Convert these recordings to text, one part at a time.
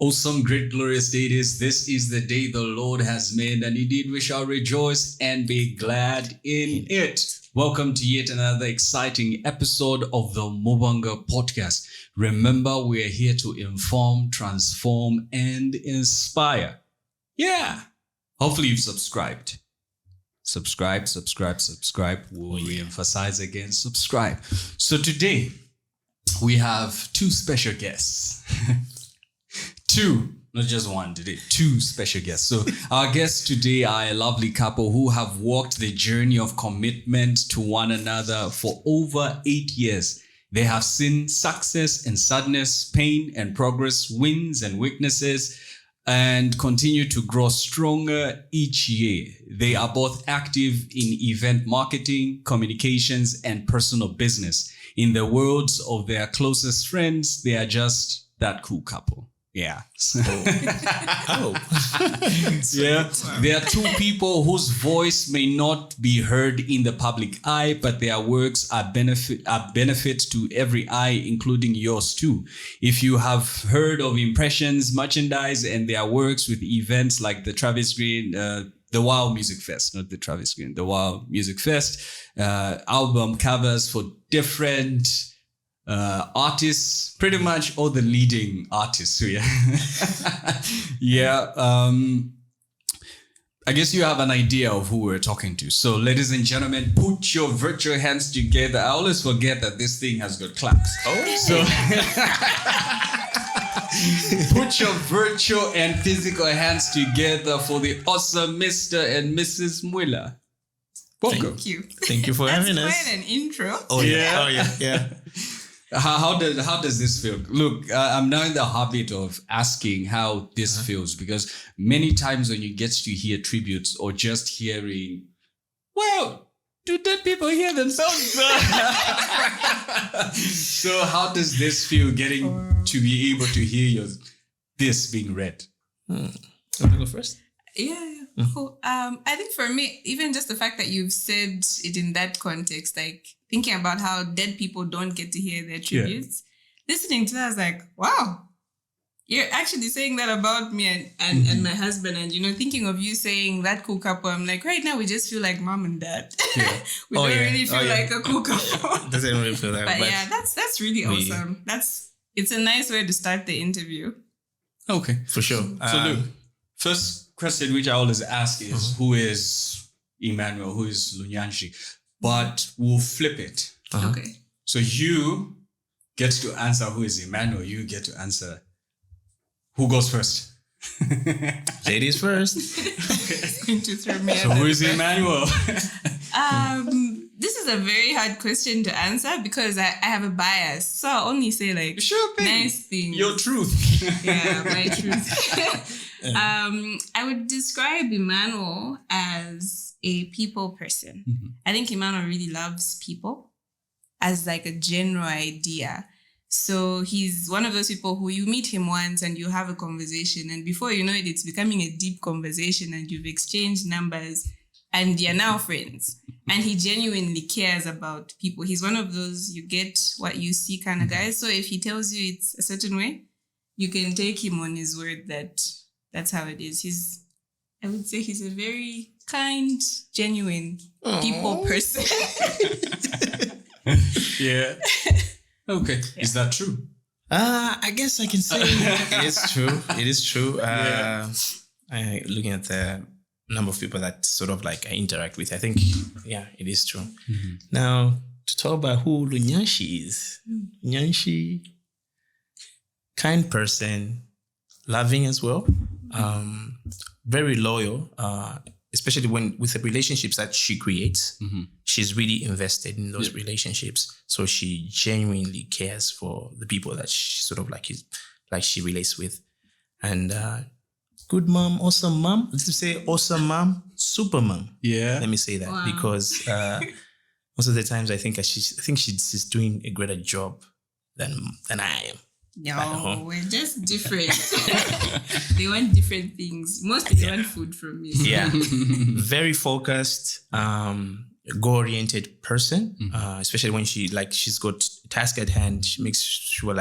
Awesome, great, glorious day it is. This is the day the Lord has made, and indeed we shall rejoice and be glad in it. Welcome to yet another exciting episode of the Umubanga podcast. Remember, we are here to inform, transform, and inspire. Yeah. Hopefully you've subscribed. Subscribe. We'll re-emphasize again, subscribe. So today, we have two special guests. Two, not just one today, two special guests. So our guests today are a lovely couple who have walked the journey of commitment to one another for over 8 years. They have seen success and sadness, pain and progress, wins and weaknesses, and continue to grow stronger each year. They are both active in event marketing, communications, and personal business. In the words of their closest friends, they are just that cool couple. Yeah. Yeah. There are two people whose voice may not be heard in the public eye, but their works are benefit to every eye, including yours too. If you have heard of impressions, merchandise, and their works with events like the Travis Green, the Wow Music Fest, not the Travis Green, the Wow Music Fest, album covers for different artists, pretty much all the leading artists. Yeah. Yeah. I guess you have an idea of who we're talking to. So ladies and gentlemen, put your virtual hands together. I always forget that this thing has got claps. Oh. So put your virtual and physical hands together for the awesome Mr. and Mrs. Mwila. Welcome. Thank you for having us. That's quite an intro. Oh yeah. How does this feel? Look, I'm now in the habit of asking how this feels, because many times when you get to hear tributes or just hearing, well, do dead people hear themselves? So how does this feel, getting to be able to hear this being read? Want to go first? Yeah. Cool. I think for me, even just the fact that you've said it in that context, like thinking about how dead people don't get to hear their tributes, listening to that, I was like, wow, you're actually saying that about me and my husband. And, thinking of you saying that cool couple, I'm like, right now we just feel like mom and dad. Yeah. We don't really feel like a cool couple. Doesn't really feel that. But yeah, that's really awesome. It's a nice way to start the interview. Okay. For sure. So look, first question which I always ask is, who is Emmanuel? Who is Lunyanshi? But we'll flip it. Okay. So you get to answer who is Emmanuel. You get to answer who goes first. Ladies first. It's going to throw me. So who is Emmanuel? This is a very hard question to answer because I have a bias. So I'll only say nice things. Your truth. Yeah, my truth. I would describe Emmanuel as a people person. Mm-hmm. I think Emmanuel really loves people as like a general idea. So he's one of those people who you meet him once and you have a conversation, and before you know it, it's becoming a deep conversation and you've exchanged numbers and you're now friends. And he genuinely cares about people. He's one of those you get what you see kind of guys. So if he tells you it's a certain way, you can take him on his word that that's how it is. I would say he's a very kind, genuine people person. Yeah. Okay. Yeah. Is that true? I guess I can say it is true. It is true. Looking at the number of people that sort of like I interact with, I think, it is true. Mm-hmm. Now, to talk about who Lunyanshi is. Lunyanshi, kind person, loving as well. Very loyal, especially with the relationships that she creates. Mm-hmm. She's really invested in those relationships. So she genuinely cares for the people that she sort of like she relates with. And good mom, awesome mom. Let's say awesome mom, super mom. Yeah. Let me say that because most of the times I think she's doing a greater job than I am. No, we're just different. They want different things. Mostly they want food from me. Yeah. Very focused, goal-oriented person, especially when she's got a task at hand. She makes sure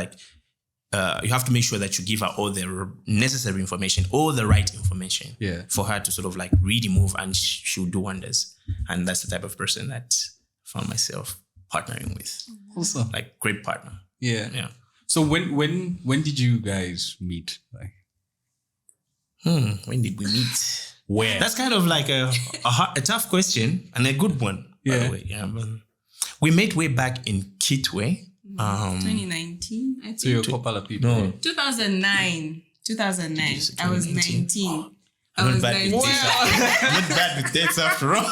you have to make sure that you give her all the necessary information, all the right information for her to sort of like really move, and she'll do wonders. And that's the type of person that I found myself partnering with. Also, like great partner. Yeah. So when did you guys meet? Like, when did we meet? Where? That's kind of like a tough question and a good one, by the way. Yeah, but we met way back in Kitwe. 2019, I think. So you're a couple of people. No. 2009. I was 19. Not bad with dates after all.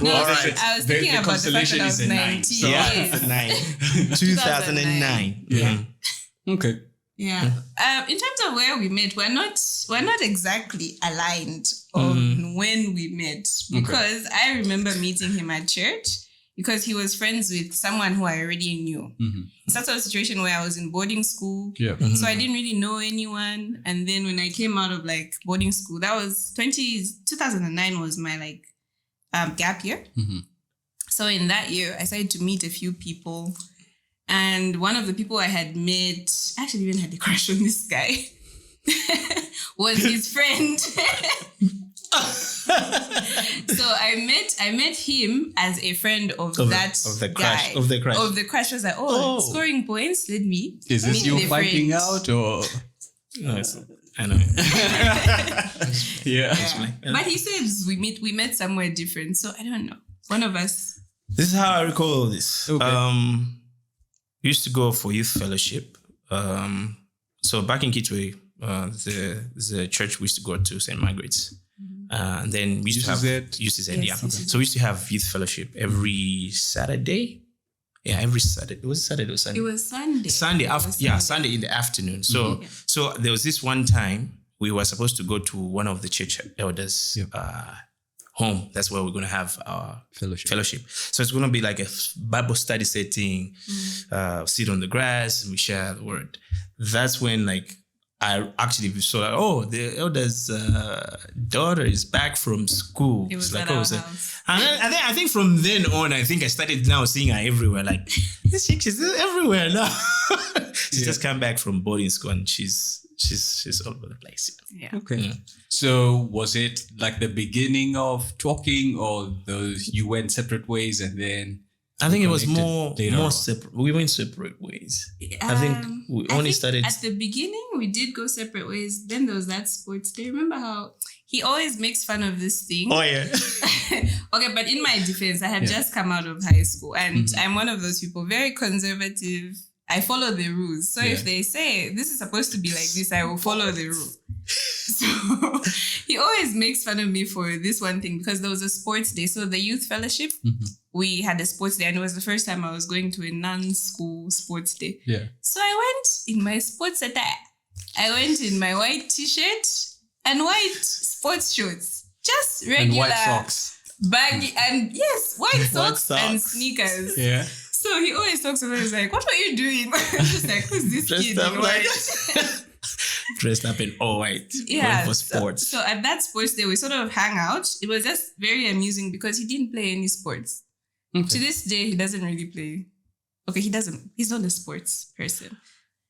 No, All right. I was thinking The about the fact that I was consolation is a 9. 19. So Yes. 2009. Yeah. Okay. Yeah. In terms of where we met, we're not exactly aligned on when we met, because I remember meeting him at church because he was friends with someone who I already knew. It's that sort of situation where I was in boarding school. Yeah. So I didn't really know anyone. And then when I came out of like boarding school, that was 2009 was my like gap year. So in that year, I started to meet a few people. And one of the people I had met, I actually even had a crush on this guy, was his friend. So I met him as a friend of the crush. Of the crush. I was like, scoring points, let me. Is this you finding out or? No, I know. Yeah. But he says we met somewhere different. So I don't know. One of us. This is how I recall this. Okay. We used to go for youth fellowship. So back in Kitwe, the church we used to go to, St. Margaret's. And then we used to have UCZ, yeah. So we used to have youth fellowship every Saturday. Yeah, every Saturday. Was it Saturday or Sunday? It was Sunday. Sunday in the afternoon. So so there was this one time we were supposed to go to one of the church elders' home. That's where we're going to have our fellowship. So it's going to be like a Bible study setting, sit on the grass, and we share the word. That's when like I actually saw like, the elder's daughter is back from school. It was like, at our house. And then, I think from then on, I think I started now seeing her everywhere. Like, this chick is everywhere now. She just came back from boarding school and she's all over the place. Yeah. Okay. Yeah. So was it like the beginning of talking, or you went separate ways and then? I think it was more separate. We went separate ways. I think we only started at the beginning. We did go separate ways. Then there was that sports day. Remember how he always makes fun of this thing? Oh yeah. Okay, but in my defense, I had just come out of high school, and I'm one of those people, very conservative. I follow the rules. So if they say this is supposed to be like this, I will follow the rule. So he always makes fun of me for this one thing, because there was a sports day. So the youth fellowship, we had a sports day, and it was the first time I was going to a non-school sports day. Yeah. So I went in my sports attire. I went in my white t-shirt and white sports shorts. Just regular. And white socks. Baggy, and white socks and sneakers. Yeah. So he always talks about it. He's like, what were you doing? I'm just like, who's this kid in white? Dressed up in all white. Yeah. For sports. So at that sports day, we sort of hang out. It was just very amusing because he didn't play any sports. Okay. To this day, he doesn't really play. Okay, he doesn't. He's not a sports person.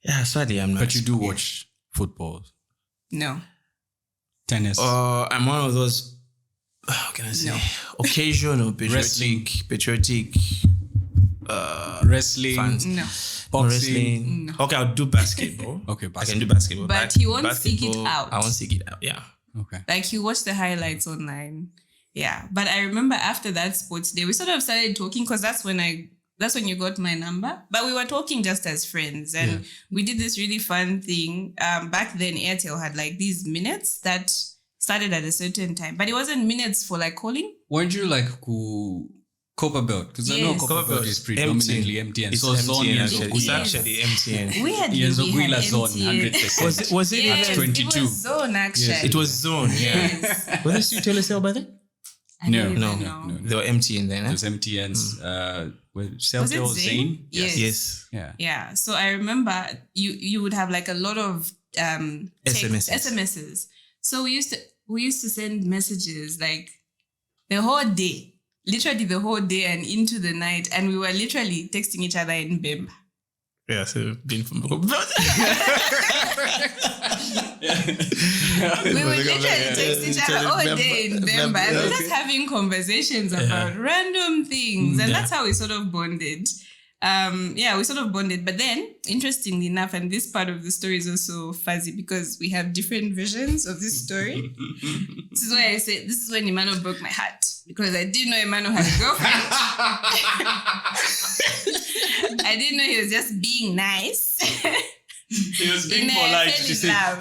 Yeah, sadly, I'm not. But you do watch football? No. Tennis? I'm one of those, how can I say, occasional patriotic wrestling, fans. No. Boxing. No. Okay, I'll do basketball. Okay, I can do basketball. But he won't seek it out. I won't seek it out, yeah. Okay. Like, you watch the highlights online. Yeah. But I remember after that sports day, we sort of started talking, because that's when you got my number. But we were talking just as friends. And we did this really fun thing. Back then, Airtel had like these minutes that started at a certain time. But it wasn't minutes for like calling. Weren't you like Copper Belt? Because I know Copper Belt is predominantly MTN. It's so MTN. It's actually MTN. We had Mwila zone, 100%. Was it yes, 22? It was zone, actually. Yes, it was zone, yeah. Yes. Was it still Telecel by then? No. They were MTN then, It was MTN's. Was it Celtel Zane? Yes. Yeah. So I remember you would have like a lot of SMSs. So we used to send messages like the whole day, literally the whole day and into the night, and we were literally texting each other in Bemba. Yeah, so been from We would literally text each other all day in Bemba. And we're just having conversations about random things. And that's how we sort of bonded. We sort of bonded. But then, interestingly enough, and this part of the story is also fuzzy because we have different versions of this story. This is why I say, this is when Emmanuel broke my heart. Because I didn't know Emmanuel had a girlfriend. I didn't know he was just being nice. He was being polite. She said,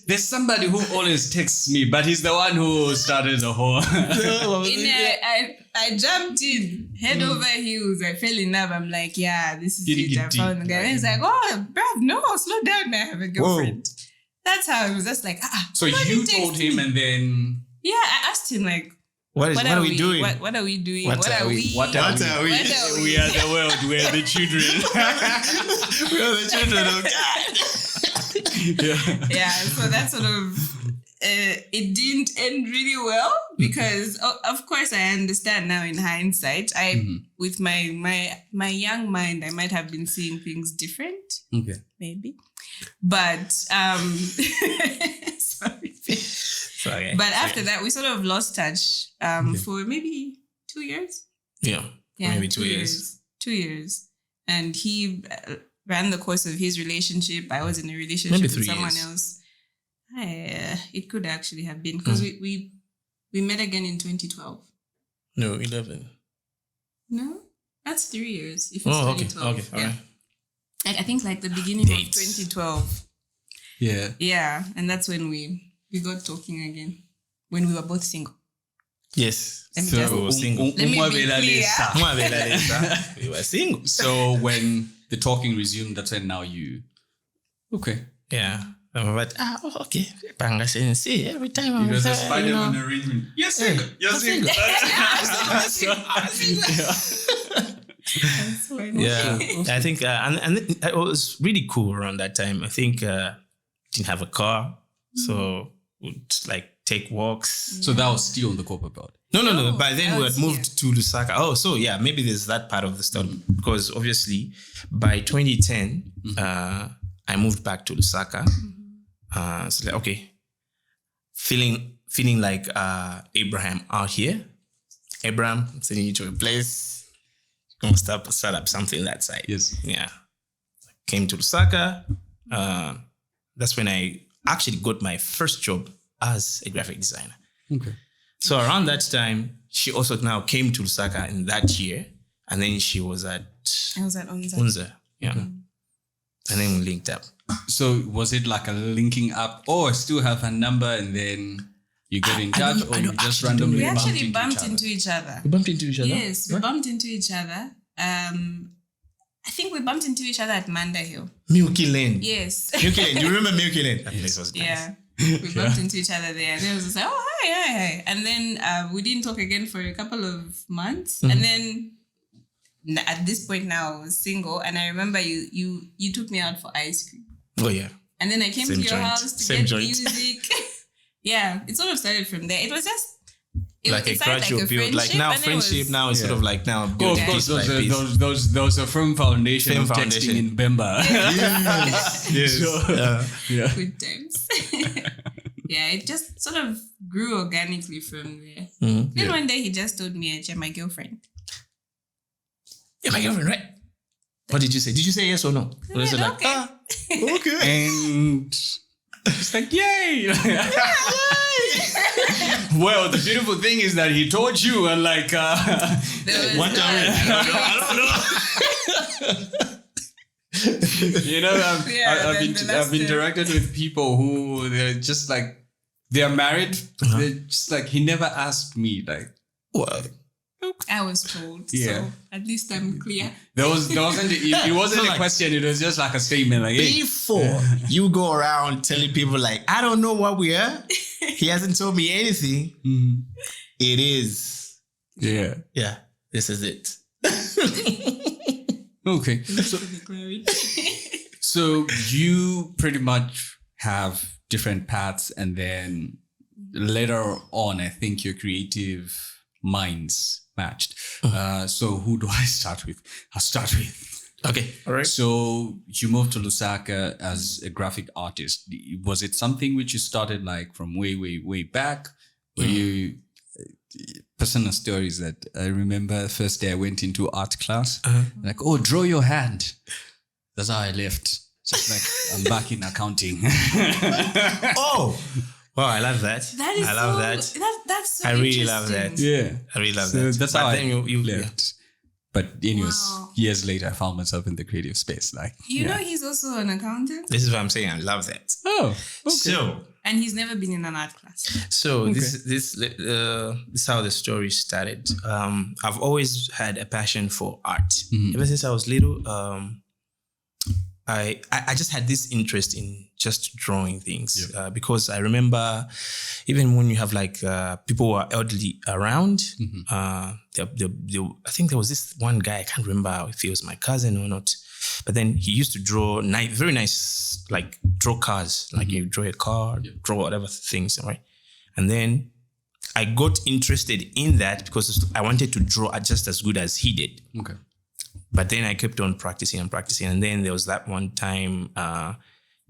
there's somebody who always texts me, but he's the one who started the whole... I jumped in, head over heels. I fell in love. I'm like, yeah, this is it. I found the guy. And he's like, oh, bruv, no, slow down. I have a girlfriend. Whoa. That's how it was just like, So you told him and then... Yeah, I asked him like, what are we doing? What are we doing? What are we? We are the world. We are the children. We are the children of God. Yeah. So that sort of it didn't end really well because of course I understand now in hindsight. With my young mind, I might have been seeing things different. Okay. Maybe. But sorry. But after that, we sort of lost touch for maybe 2 years. Yeah, maybe 2 years. 2 years. And he ran the course of his relationship. I was in a relationship with someone else. It could actually have been because we met again in 2012. No, 11. No, that's 3 years. If it's 2012. Okay, all right. I think like the beginning of 2012. Yeah. Yeah, and that's when we got talking again when we were both single. Yes. We were single. We were single. So when the talking resumed, that's when now you... Okay. Yeah. But, okay. See, every time it was a Spider-Man arrangement. You're single. You're single. Yeah. I think, and it was really cool around that time. I think didn't have a car. So would like take walks. So that was still on the corporate board? No. By then we had moved to Lusaka. Oh, so yeah, maybe there's that part of the story. Because obviously by 2010, I moved back to Lusaka. So like, okay, feeling like Abraham out here. Abraham, I'm sending you to a place. Gonna start up something that side. Yes. Yeah. Came to Lusaka. That's when I actually got my first job as a graphic designer. Okay. So around that time, she also now came to Lusaka in that year. And then she was at... I was at Unza. Yeah. Okay. And then we linked up. So was it like a linking up or still have a number and then you get in touch or you just randomly we actually bumped into each other? We bumped into each other? Yes, we bumped into each other. I think we bumped into each other at Manda Hill. Milky Lane. Yes. Milky Lane. You remember Milky Lane? That place was nice. Yeah. We bumped into each other there. And it was just like, oh, hi. And then we didn't talk again for a couple of months. Mm-hmm. And then at this point now I was single. And I remember you took me out for ice cream. Oh, yeah. And then I came to your house to get music. Yeah. It sort of started from there. It was just... like a gradual build, like now friendship now is sort of like now build piece by piece. Those are firm foundation of texting in Bemba. Yes. Good times. Yeah, it just sort of grew organically from there. Then one day he just told me, "You're my girlfriend." You're my girlfriend, right? What did you say? Did you say yes or no? Or was it like, okay. And it's like, yay! Well, the beautiful thing is that he told you, and like, what I don't know. You know, I've interacted with people who they're just like, they're married. They're just like, he never asked me, like, what? I was told, so at least I'm clear. It wasn't a question, it was just like a statement. Like, hey. Before you go around telling people like, I don't know what we are, he hasn't told me anything. Mm-hmm. It is. Yeah. Yeah, this is it. Okay. So you pretty much have different paths, and then later on, I think your creative minds matched. So who do I start with? I'll start with Okay, all right. So you moved to Lusaka as a graphic artist. Was it something which you started like from way back? Were you personal stories that I remember the first day I went into art class, like, oh, draw your hand. That's how I left. Just like, I'm back in accounting. Oh, wow, I love that. That is I love so, that. That's so I really love that. Yeah. I really love So that. that's But how then I you left. But anyways, Wow. years later, I found myself in the creative space. Like, You know, he's also an accountant, This is what I'm saying. I love that. oh, okay. So and he's never been in an art class. this is how the story started. I've always had a passion for art. Ever since I was little, I just had this interest in just drawing things because I remember even when you have like people who are elderly around, I think there was this one guy, I can't remember if he was my cousin or not, but then he used to draw very nice, like draw cars, like you draw a car, draw whatever things, right? And then I got interested in that because I wanted to draw just as good as he did. Okay. But then I kept on practicing. And then there was that one time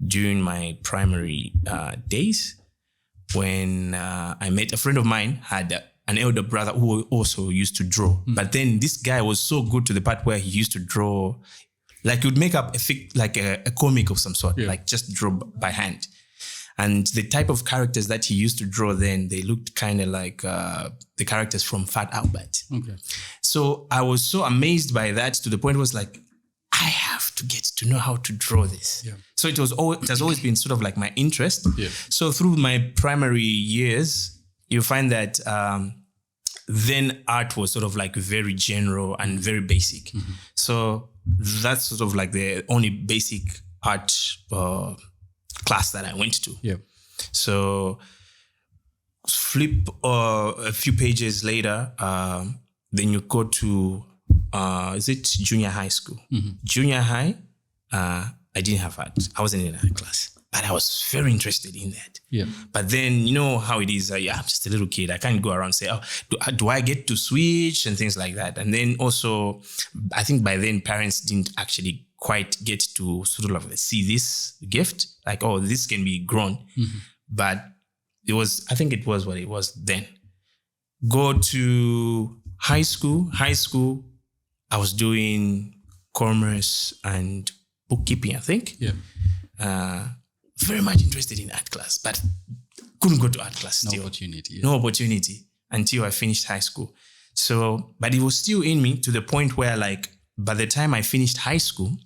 during my primary days when I met a friend of mine, had an elder brother who also used to draw. But then this guy was so good to the part where he used to draw, like he would make up a comic of some sort, like just draw by hand. And the type of characters that he used to draw then, they looked kind of like the characters from Fat Albert. Okay. So I was so amazed by that to the point it was like, I have to get to know how to draw this. Yeah. So it has always been sort of like my interest. Yeah. So through my primary years, you find that then art was sort of like very general and very basic. So that's sort of like the only basic art class that I went to. Yeah. So flip a few pages later, then you go to, is it junior high school? Junior high, I didn't have art. I wasn't in art class, but I was very interested in that. Yeah. But then, you know how it is, I'm just a little kid. I can't go around and say, oh, do I get to switch and things like that. And then also, I think by then parents didn't actually quite get to sort of like see this gift, like, oh, this can be grown. But I think it was what it was then. Go to high school, I was doing commerce and bookkeeping, I think. Yeah. Very much interested in art class, but couldn't go to art class still. No opportunity until I finished high school. So, but it was still in me to the point where like, by the time I finished high school,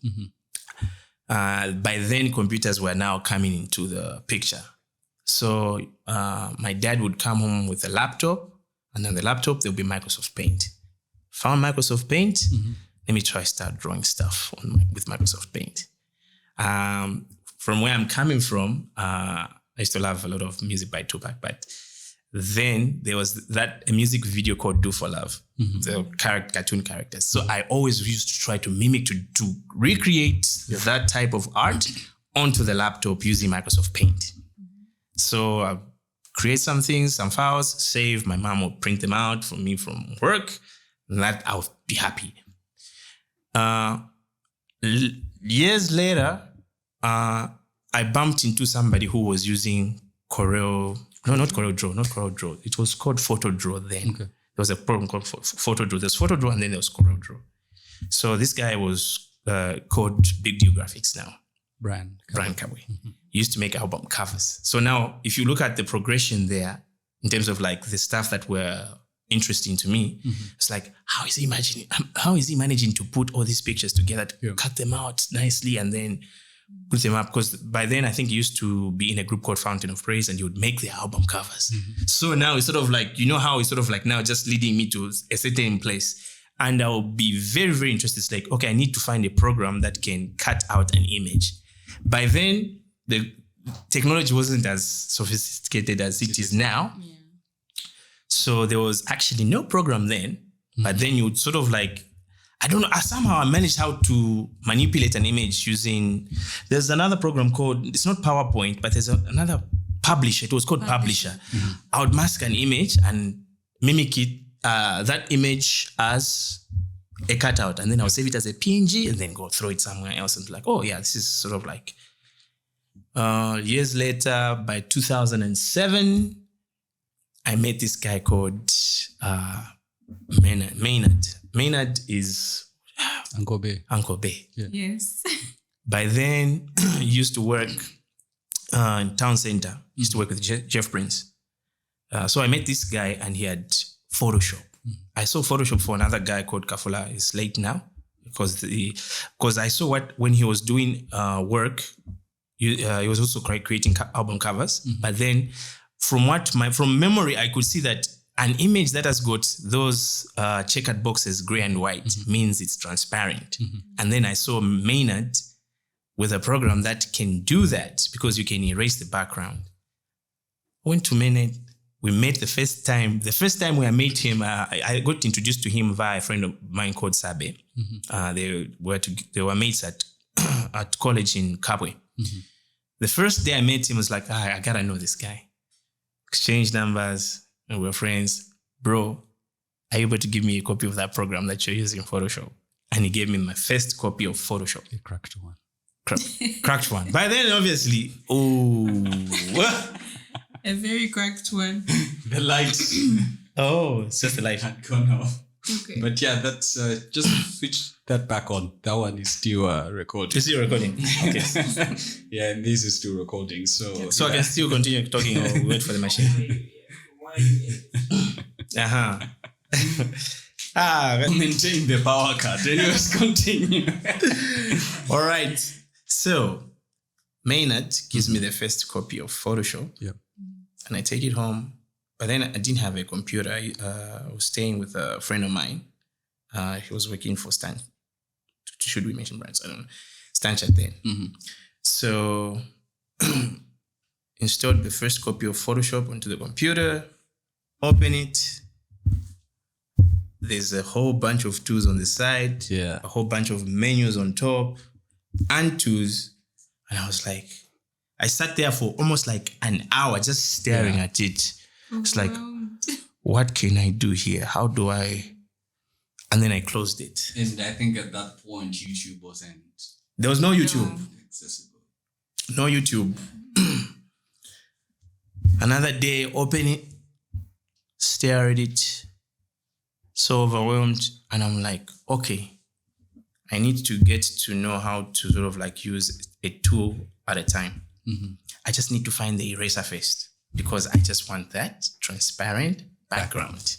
by then computers were now coming into the picture. So my dad would come home with a laptop, and on the laptop, there'll be Microsoft Paint. Found Microsoft Paint, let me try start drawing stuff with Microsoft Paint. From where I'm coming from, I used to love a lot of music by Tupac, but then there was a music video called Do For Love, the cartoon characters. So I always used to try to mimic, to recreate that type of art onto the laptop using Microsoft Paint. So I create some things, some files, save. My mom would print them out for me from work, and that I would be happy. Years later, I bumped into somebody who was using Corel. No, not CorelDRAW. It was called PhotoDraw then. Okay. There was a program called PhotoDraw. There's PhotoDraw and then there was CorelDRAW. So this guy was called Big Deal Graphics now. Brian Kaumbe. He used to make album covers. So now, if you look at the progression there, in terms of like the stuff that were interesting to me, it's like, how is he managing to put all these pictures together, to cut them out nicely and then put them up? Because by then I think he used to be in a group called Fountain of Praise and he would make the album covers. So now it's sort of like, you know how it's sort of like now just leading me to a certain place. And I'll be very, very interested. It's like, okay, I need to find a program that can cut out an image. By then, the technology wasn't as sophisticated as it is now. Yeah. So there was actually no program then, but then you would sort of like, I don't know, somehow I managed how to manipulate an image using, there's another program called, it's not PowerPoint, but there's another Publisher. It was called Publisher. I would mask an image and mimic it, that image as a cutout, and then I'll save it as a PNG and then go throw it somewhere else and be like, oh yeah, this is sort of like years later, by 2007, I met this guy called Maynard. Maynard is Uncle Bay. Uncle Bay. Yeah. Yes. By then, he used to work in town center. He used to work with Jeff Prince. So I met this guy and he had Photoshop. I saw Photoshop for another guy called Kafula. He's late now because I saw when he was doing work. He was also creating album covers. But then, from memory, I could see that an image that has got those checkered boxes, gray and white, means it's transparent. And then I saw Maynard with a program that can do that because you can erase the background. I went to Maynard. We met the first time. The first time I met him, I got introduced to him via a friend of mine called Sabe. They were mates at college in Kaumbe. The first day I met him, I was like, I gotta know this guy. Exchange numbers, and we're friends. Bro, are you able to give me a copy of that program that you're using in Photoshop? And he gave me my first copy of Photoshop. You cracked one. Cracked one. By then, obviously, A very cracked one. The lights. Oh, it's just the light. Had gone off. Okay. But yeah, that's just switch that back on. That one is still recording. Is he recording? Okay. Yeah, and this is still recording. So I can still continue talking or wait for the machine. maintain the power cut. Anyways, continue. All right. So Maynard gives me the first copy of Photoshop. Yep. And I take it home. But then I didn't have a computer. I was staying with a friend of mine. He was working for Stan. Should we mention brands? I don't know. Stanchart then. So installed the first copy of Photoshop onto the computer. Open it. There's a whole bunch of tools on the side. Yeah. A whole bunch of menus on top. And tools. And I was like, I sat there for almost like an hour just staring at it. It's like, what can I do here? How do I? And then I closed it. And I think at that point, YouTube wasn't There was no YouTube. accessible. No YouTube. Another day, open it, stare at it, so overwhelmed. And I'm like, okay, I need to get to know how to sort of like use a tool at a time. I just need to find the eraser first because I just want that transparent background.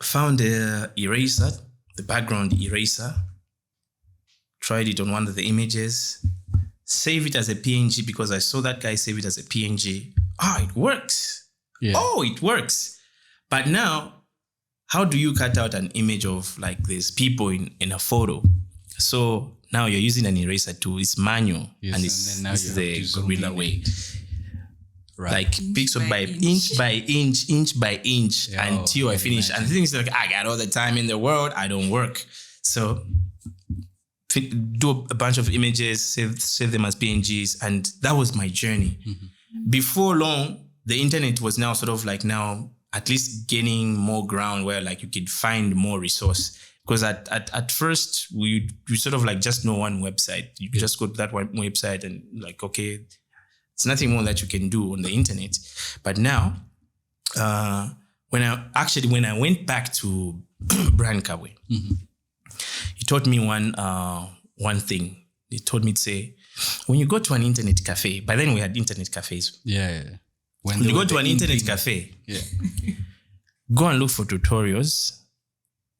Found the eraser, the background eraser, tried it on one of the images, save it as a PNG because I saw that guy save it as a PNG. It works. Yeah. Oh, it works. But now, how do you cut out an image of like there's people in a photo? So now you're using an eraser tool. It's manual, Yes, and it's, and then now it's you have the to zoom gorilla in way. Right. Like Inch pixel by inch by inch by inch Yeah, until I finish. And things like, I got all the time in the world, I don't work. So do a bunch of images, save them as PNGs, and that was my journey. Before long, the internet was now sort of like now at least gaining more ground where like you could find more resource. Because at first, we sort of like just know one website. You just go to that one website and like, okay, it's nothing more that you can do on the internet. But now, when I went back to Brian Kaumbe, he taught me one thing. He told me to say, when you go to an internet cafe, by then we had internet cafes. Yeah. When you go to an internet cafe, go and look for tutorials.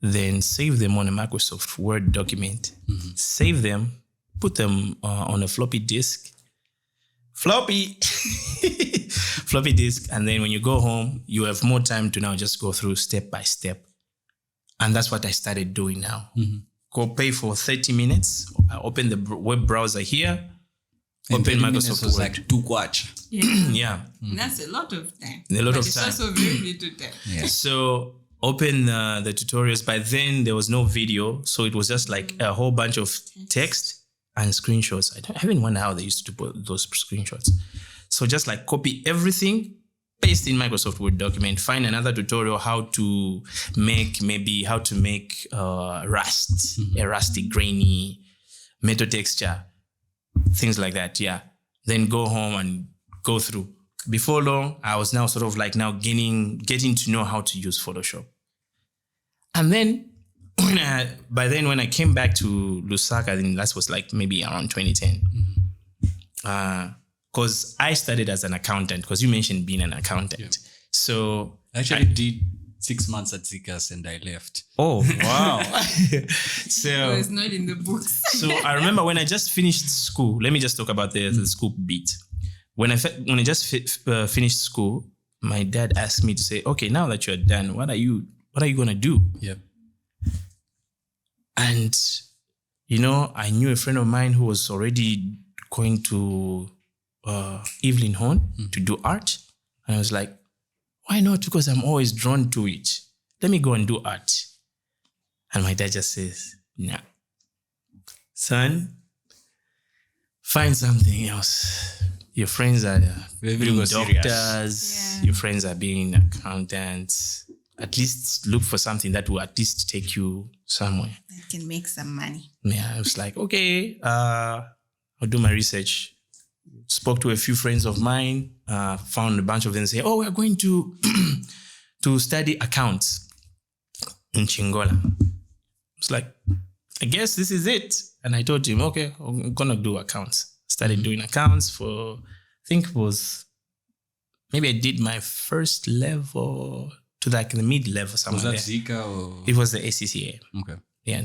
Then save them on a Microsoft Word document. Save them, put them on a floppy disk. Floppy disk. And then when you go home, you have more time to now just go through step by step. And that's what I started doing now. Go pay for 30 minutes. I open the web browser here. Open Microsoft Word. Like 2 kwacha. Yeah. That's a lot of time. A lot of it's time. also very little time. Yeah. So open the tutorials. By then, there was no video. So it was just like a whole bunch of text and screenshots. I even wonder how they used to put those screenshots. So just like copy everything paste in Microsoft Word document, find another tutorial how to make rust, a rusty, grainy metal texture, things like that. Yeah. Then go home and go through. Before long, I was now sort of like now getting to know how to use Photoshop. And then by then when I came back to Lusaka, I think that was like maybe around 2010. Because I studied as an accountant, because you mentioned being an accountant. Yeah. So I did 6 months at Zikas and I left. Oh, wow. So it's not in the books. So I remember when I just finished school, let me just talk about the school bit. When I just finished school, my dad asked me to say, okay, now that you're done, what are you going to do? Yeah. And, I knew a friend of mine who was already going to Evelyn Horn to do art. And I was like, why not? Because I'm always drawn to it. Let me go and do art. And my dad just says, nah. Son, find something else. Your friends are being doctors. Yeah. Your friends are being accountants. At least look for something that will at least take you somewhere. That can make some money. Yeah, I was like, okay, I'll do my research. Spoke to a few friends of mine, found a bunch of them say, oh, we're going to study accounts in Chingola. It's like, I guess this is it. And I told him, okay, I'm going to do accounts. Started doing accounts for, I think it was, maybe I did my first level to like the mid-level somewhere. Was that Zika or? It was the ACCA. Okay. Yeah.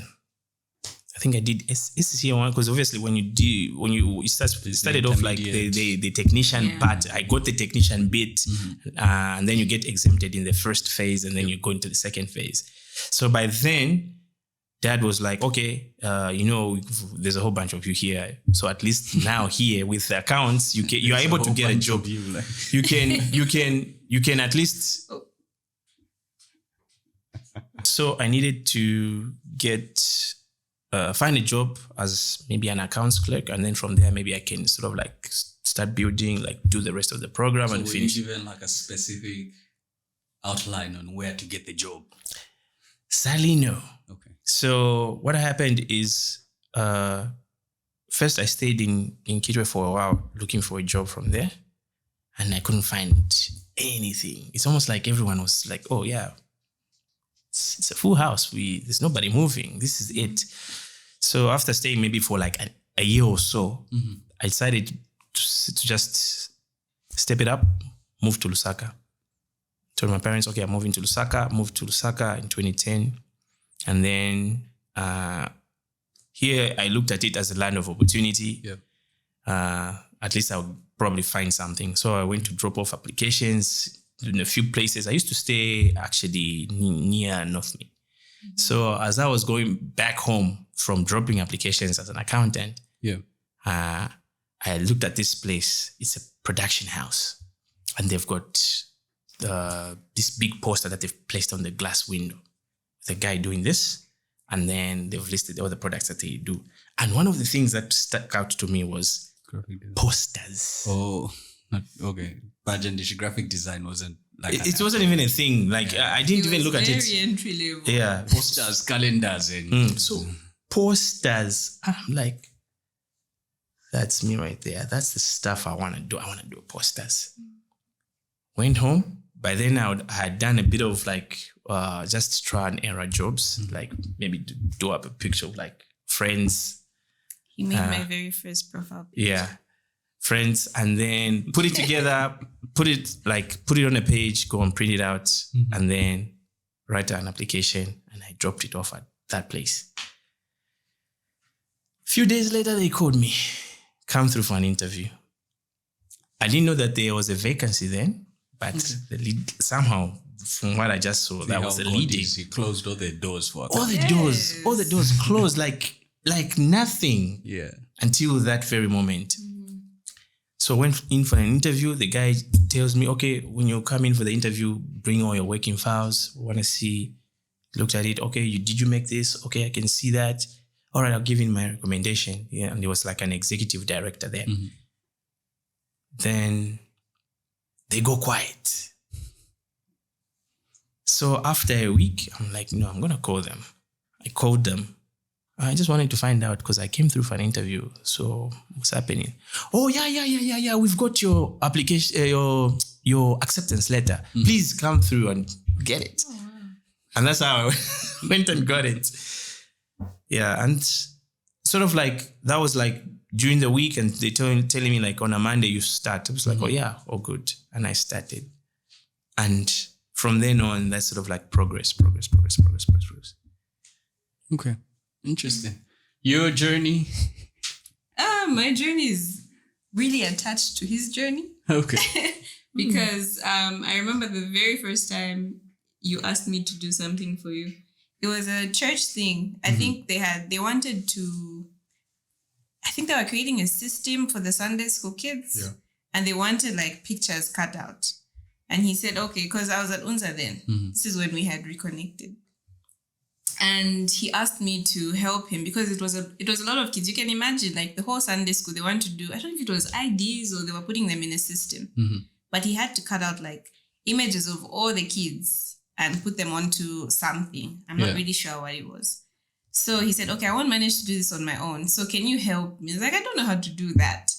I think I did ACCA one because obviously when you started off like the technician part, I got the technician bit, and then you get exempted in the first phase, and then you go into the second phase. So by then, Dad was like, okay, there's a whole bunch of you here. So at least now here with the accounts, you are able to get a job. You can at least. So I needed to find a job as maybe an accounts clerk, and then from there maybe I can sort of like start building, like do the rest of the program and finish. So were you given like a specific outline on where to get the job? Sadly, no. Okay. So what happened is, first I stayed in Kitwe for a while looking for a job from there, and I couldn't find anything. It's almost like everyone was like, oh yeah, it's a full house. There's nobody moving. This is it. So after staying maybe for like a year or so, I decided to just step it up, move to Lusaka. Told my parents, okay, I'm moving to Lusaka. Moved to Lusaka in 2010. And then here I looked at it as a land of opportunity. Yeah. At least I'll probably find something. So I went to drop off applications in a few places. I used to stay actually near North Mead. So as I was going back home from dropping applications as an accountant, I looked at this place. It's a production house, and they've got this big poster that they've placed on the glass window. The guy doing this, and then they've listed all the products that they do. And one of the things that stuck out to me was posters. Oh, okay. Pageantish graphic design wasn't like it wasn't even a thing. Like I didn't even look at it. Very entry level. Yeah, posters, calendars, and so posters. I'm like, that's me right there. That's the stuff I want to do. I want to do posters. Went home. By then I had done a bit of like just try and error jobs, like maybe do up a picture of like friends. He made my very first profile picture. Yeah. Friends, and then put it together, put it on a page, go and print it out, and then write an application, and I dropped it off at that place. A few days later, they called me, come through for an interview. I didn't know that there was a vacancy then, but the lead, somehow, from what I just saw, that was the leading. He closed all the doors for us. All the doors closed like nothing. Yeah. Until that very moment. So I went in for an interview. The guy tells me, okay, when you come in for the interview, bring all your working files. We want to see. Looked at it. Okay, did you make this? Okay, I can see that. All right, I'll give in my recommendation. Yeah, and there was like an executive director there. Then they go quiet. So after a week, I'm like, no, I'm going to call them. I called them. I just wanted to find out because I came through for an interview. So what's happening? Oh, yeah. We've got your application, your acceptance letter. Please come through and get it. Oh, wow. And that's how I went and got it. Yeah. And sort of like, that was like during the week, and they telling me like on a Monday you start. I was like, oh yeah, oh good. And I started. And from then on, that's sort of like progress. Okay. Interesting. Your journey? My journey is really attached to his journey. Okay. Because I remember the very first time you asked me to do something for you. It was a church thing. I think they wanted to, I think they were creating a system for the Sunday school kids. Yeah. And they wanted like pictures cut out. And he said, okay, because I was at UNZA then. This is when we had reconnected. And he asked me to help him because it was a lot of kids. You can imagine like the whole Sunday school, they want to do, I don't know if it was IDs or they were putting them in a system. But he had to cut out like images of all the kids and put them onto something. I'm not really sure what it was. So he said, okay, I won't manage to do this on my own. So can you help me? I was like, I don't know how to do that.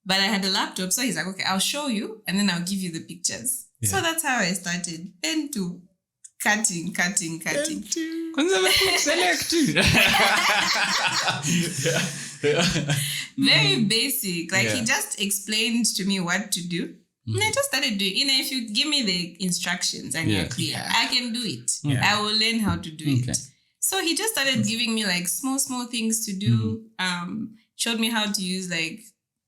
But I had a laptop. So he's like, okay, I'll show you and then I'll give you the pictures. Yeah. So that's how I started. Pen to cutting. Very basic. Like he just explained to me what to do. And I just started doing it. If you give me the instructions and you're clear, I can do it. I will learn how to do it. So he just started giving me like small things to do. Showed me how to use like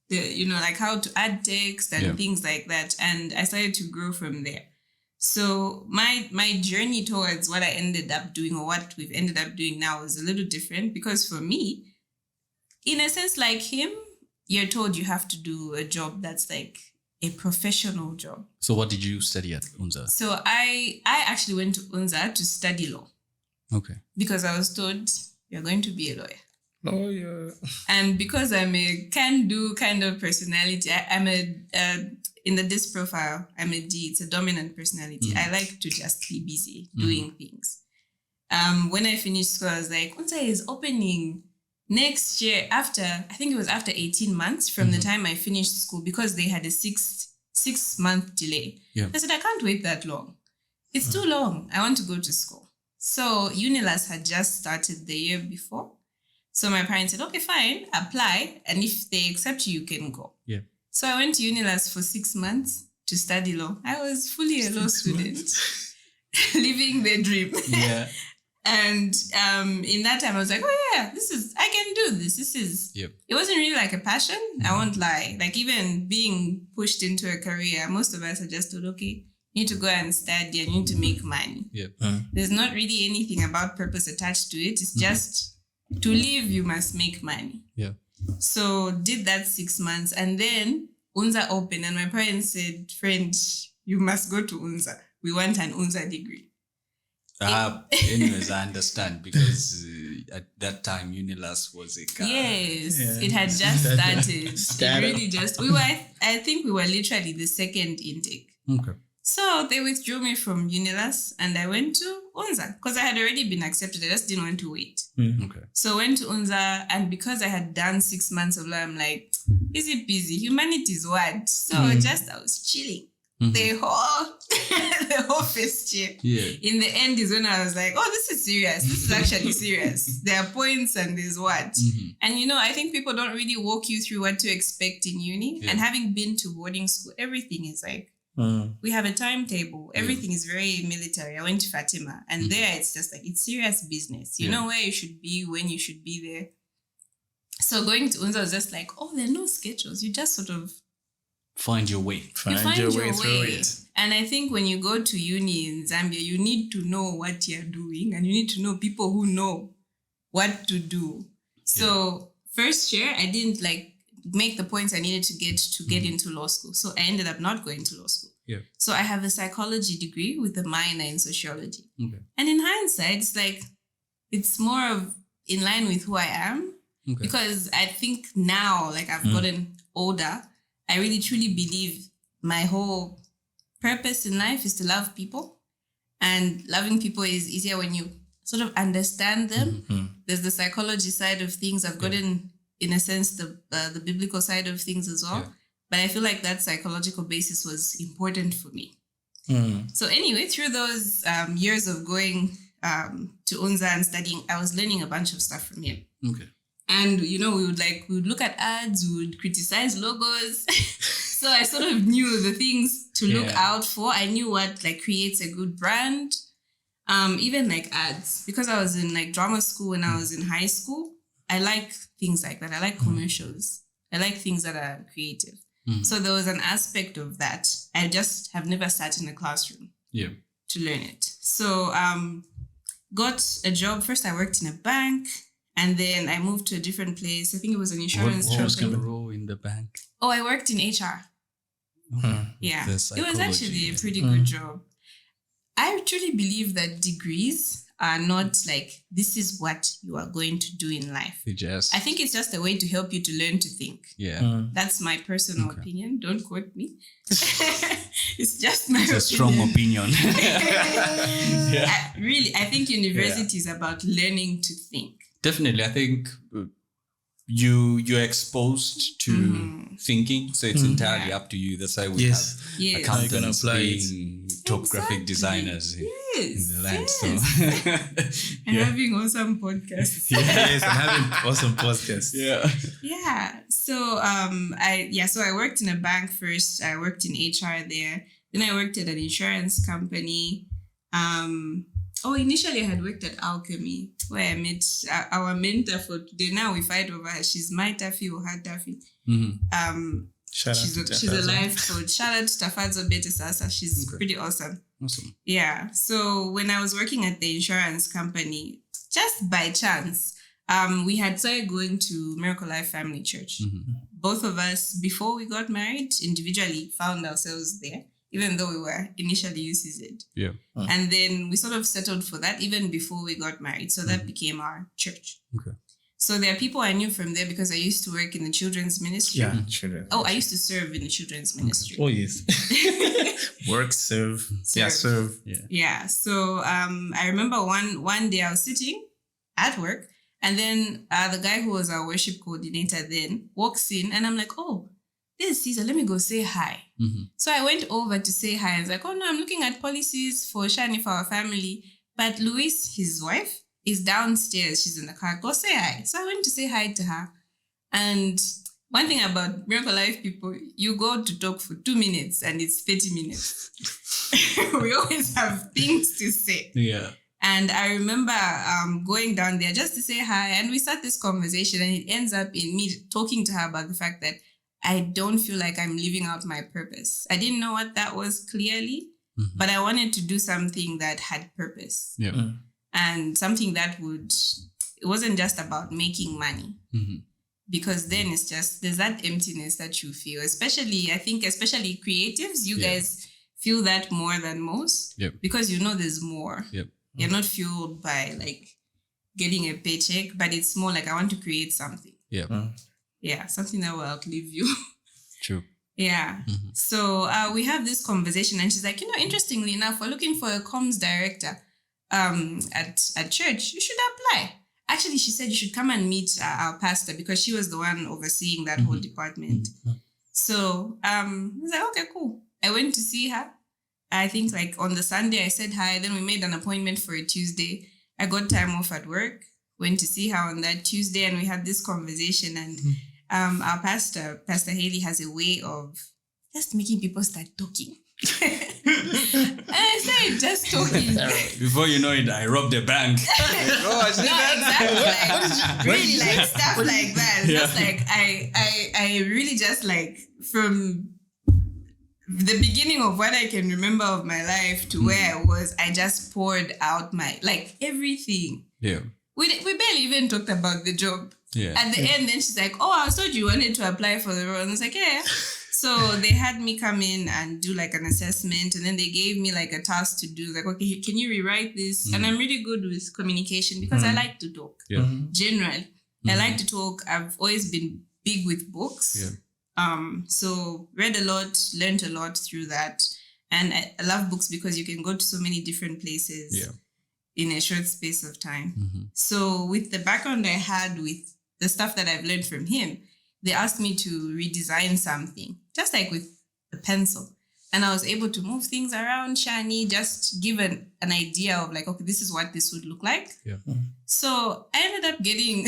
like how to add text and things like that. And I started to grow from there. So my journey towards what I ended up doing or what we've ended up doing now is a little different because for me, in a sense like him, you're told you have to do a job that's like a professional job. So what did you study at UNZA? So I actually went to UNZA to study law. Okay. Because I was told you're going to be a lawyer. Oh yeah. And because I'm a can-do kind of personality, I'm in the DIS profile, I'm a D. It's a dominant personality. I like to just be busy doing things. When I finished school, I was like, UNZA is opening next year after 18 months from the time I finished school because they had a six-month delay. Yeah. I said, I can't wait that long. It's too long. I want to go to school. So UNILAS had just started the year before. So my parents said, okay, fine, apply. And if they accept you, you can go. Yeah. So I went to UNILAS for 6 months to study law. I was fully a law student, living the dream. Yeah. And in that time, I was like, oh yeah, I can do this. It wasn't really like a passion. I won't lie. Like even being pushed into a career, most of us are just told, okay, you need to go and study and you need to make money. Yeah. There's not really anything about purpose attached to it. It's just to live, you must make money. Yeah. So did that 6 months and then UNZA opened and my parents said, friend, you must go to UNZA. We want an UNZA degree. Anyways, I understand because at that time UNILAS was a car. Yes, it had just started. It really just, I think we were literally the second intake. Okay. So they withdrew me from UNILAS and I went to UNZA because I had already been accepted. I just didn't want to wait. Okay. So I went to UNZA and because I had done 6 months of law, I'm like, easy peasy, humanities what? So I was chilling. The whole first year. Yeah. In the end is when I was like, oh, this is serious. This is actually serious. There are points and there's what. And I think people don't really walk you through what to expect in uni. Yeah. And having been to boarding school, everything is like, we have a timetable. Everything is very military. I went to Fatima and there it's just like, it's serious business. You know where you should be, when you should be there. So going to UNZA was just like, oh, there are no schedules. You just sort of find your way. Find your way through it. And I think when you go to uni in Zambia, you need to know what you're doing and you need to know people who know what to do. So first year, I didn't make the points I needed to get into law school. So I ended up not going to law school. Yeah. So I have a psychology degree with a minor in sociology. Okay. And in hindsight, it's like, it's more of in line with who I am. Okay. Because I think now, I've gotten older, I really truly believe my whole purpose in life is to love people. And loving people is easier when you sort of understand them. Mm-hmm. There's the psychology side of things. I've gotten, in a sense, the biblical side of things as well. Yeah. But I feel like that psychological basis was important for me. Mm. So anyway, through those years of going to Unza and studying, I was learning a bunch of stuff from him. Okay. And, we would look at ads, we would criticize logos. So I sort of knew the things to look out for. I knew what creates a good brand. Even ads, because I was in drama school when I was in high school. I like things like that. I like commercials. I like things that are creative. So there was an aspect of that. I just have never sat in a classroom to learn it. So got a job. First I worked in a bank, and then I moved to a different place. I think it was an insurance What was company. the role in the bank? Oh, I worked in HR. Yeah. The It was psychology, actually a pretty good job. I truly believe that degrees are not this is what you are going to do in life. I think it's just a way to help you to learn to think. That's my personal opinion. Don't quote me. It's just my opinion. It's a strong opinion. I think university is about learning to think. Definitely. I think you're exposed to thinking, so it's entirely up to you. That's why we have accountants being top graphic designers in the land. So and having awesome podcasts. Yes, and having awesome podcasts. Yeah. So I worked in a bank first. I worked in HR there. Then I worked at an insurance company. Initially I had worked at Alchemy, where I met our mentor for today. Now we fight over her. She's my Taffy or her Taffy. She's a life coach. Shout out to Tafazo Bete Sasa. She's pretty awesome. Awesome. Yeah. So when I was working at the insurance company, just by chance, we had started going to Miracle Life Family Church. Both of us, before we got married, individually found ourselves there, even though we were initially UCZ. And then we sort of settled for that even before we got married. So that became our church. Okay. So there are people I knew from there because I used to work in the children's ministry. Yeah, children. Oh, I used to serve in the children's ministry. Oh, yes. Work, serve. Yeah, serve. Yeah. So I remember one day I was sitting at work, and then the guy who was our worship coordinator then walks in, and I'm like, oh, this is Caesar. Let me go say hi. So I went over to say hi. I was like, oh no, I'm looking at policies for Shani for our family. But Louise, his wife, is downstairs. She's in the car. Go say hi. So I went to say hi to her. And one thing about Miracle Life people, you go to talk for 2 minutes and it's 30 minutes. We always have things to say. Yeah. And I remember going down there just to say hi. And we start this conversation, and it ends up in me talking to her about the fact that I don't feel like I'm living out my purpose. I didn't know what that was clearly, but I wanted to do something that had purpose. And something that it wasn't just about making money. Because then it's just, there's that emptiness that you feel, especially creatives, you guys feel that more than most because there's more. You're not fueled by getting a paycheck, but it's more like I want to create something. Something that will outlive you. True. Yeah. So we have this conversation, and she's like, interestingly enough, we're looking for a comms director at church. You should apply. Actually, she said you should come and meet our pastor, because she was the one overseeing that whole department. So I was like, okay, cool. I went to see her. I think on the Sunday I said hi. Then we made an appointment for a Tuesday. I got time off at work, went to see her on that Tuesday, and we had this conversation. And our pastor, Pastor Haley, has a way of just making people start talking. And I started just talking. Before you know it, I robbed a bank. Exactly. Really stuff like that. It's just I really just from the beginning of what I can remember of my life to where I was, I just poured out my everything. Yeah. We barely even talked about the job. Yeah. At the end, then she's like, oh, I was told you wanted to apply for the role. And I was like, yeah. So they had me come in and do an assessment, and then they gave me a task to do. Okay, can you rewrite this? And I'm really good with communication because I like to talk. Generally, I like to talk. I've always been big with books. So read a lot, learned a lot through that. And I love books because you can go to so many different places in a short space of time. Mm-hmm. So with the background I had with the stuff that I've learned from him, they asked me to redesign something, just like with a pencil. And I was able to move things around, Shani, just give an idea of like, okay, this is what this would look like. Yeah. So I ended up getting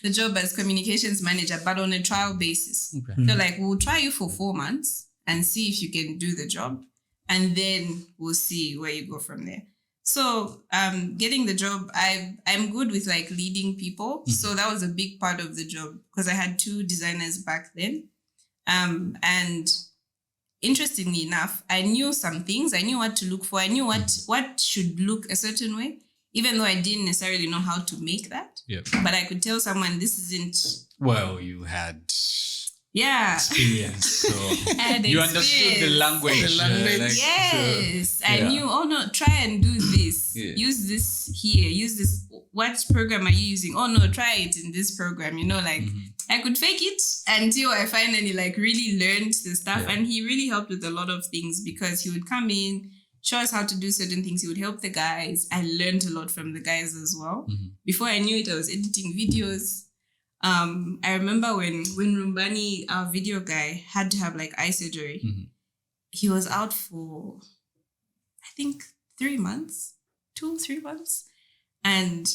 the job as communications manager, but on a trial basis. Okay. They're like, we'll try you for 4 months and see if you can do the job. And then we'll see where you go from there. So getting the job, I'm good with like leading people. Mm-hmm. So that was a big part of the job because I had 2 designers back then. And interestingly enough, I knew some things. I knew what to look for. I knew what should look a certain way, even though I didn't necessarily know how to make that. Yeah. But I could tell someone this isn't. Well, you had experience, so I had you understood the language. Yes, I Yeah. knew. Oh no, try and do this. Yeah. Use this here. Use this. What program are you using? Oh no, try it in this program. You know, like I could fake it until I finally like really learned the stuff. Yeah. And he really helped with a lot of things because he would come in, show us how to do certain things. He would help the guys. I learned a lot from the guys as well. Before I knew it, I was editing videos. I remember when Rumbani, our video guy, had to have like eye surgery. He was out for, I think, 3 months, 2-3 months. And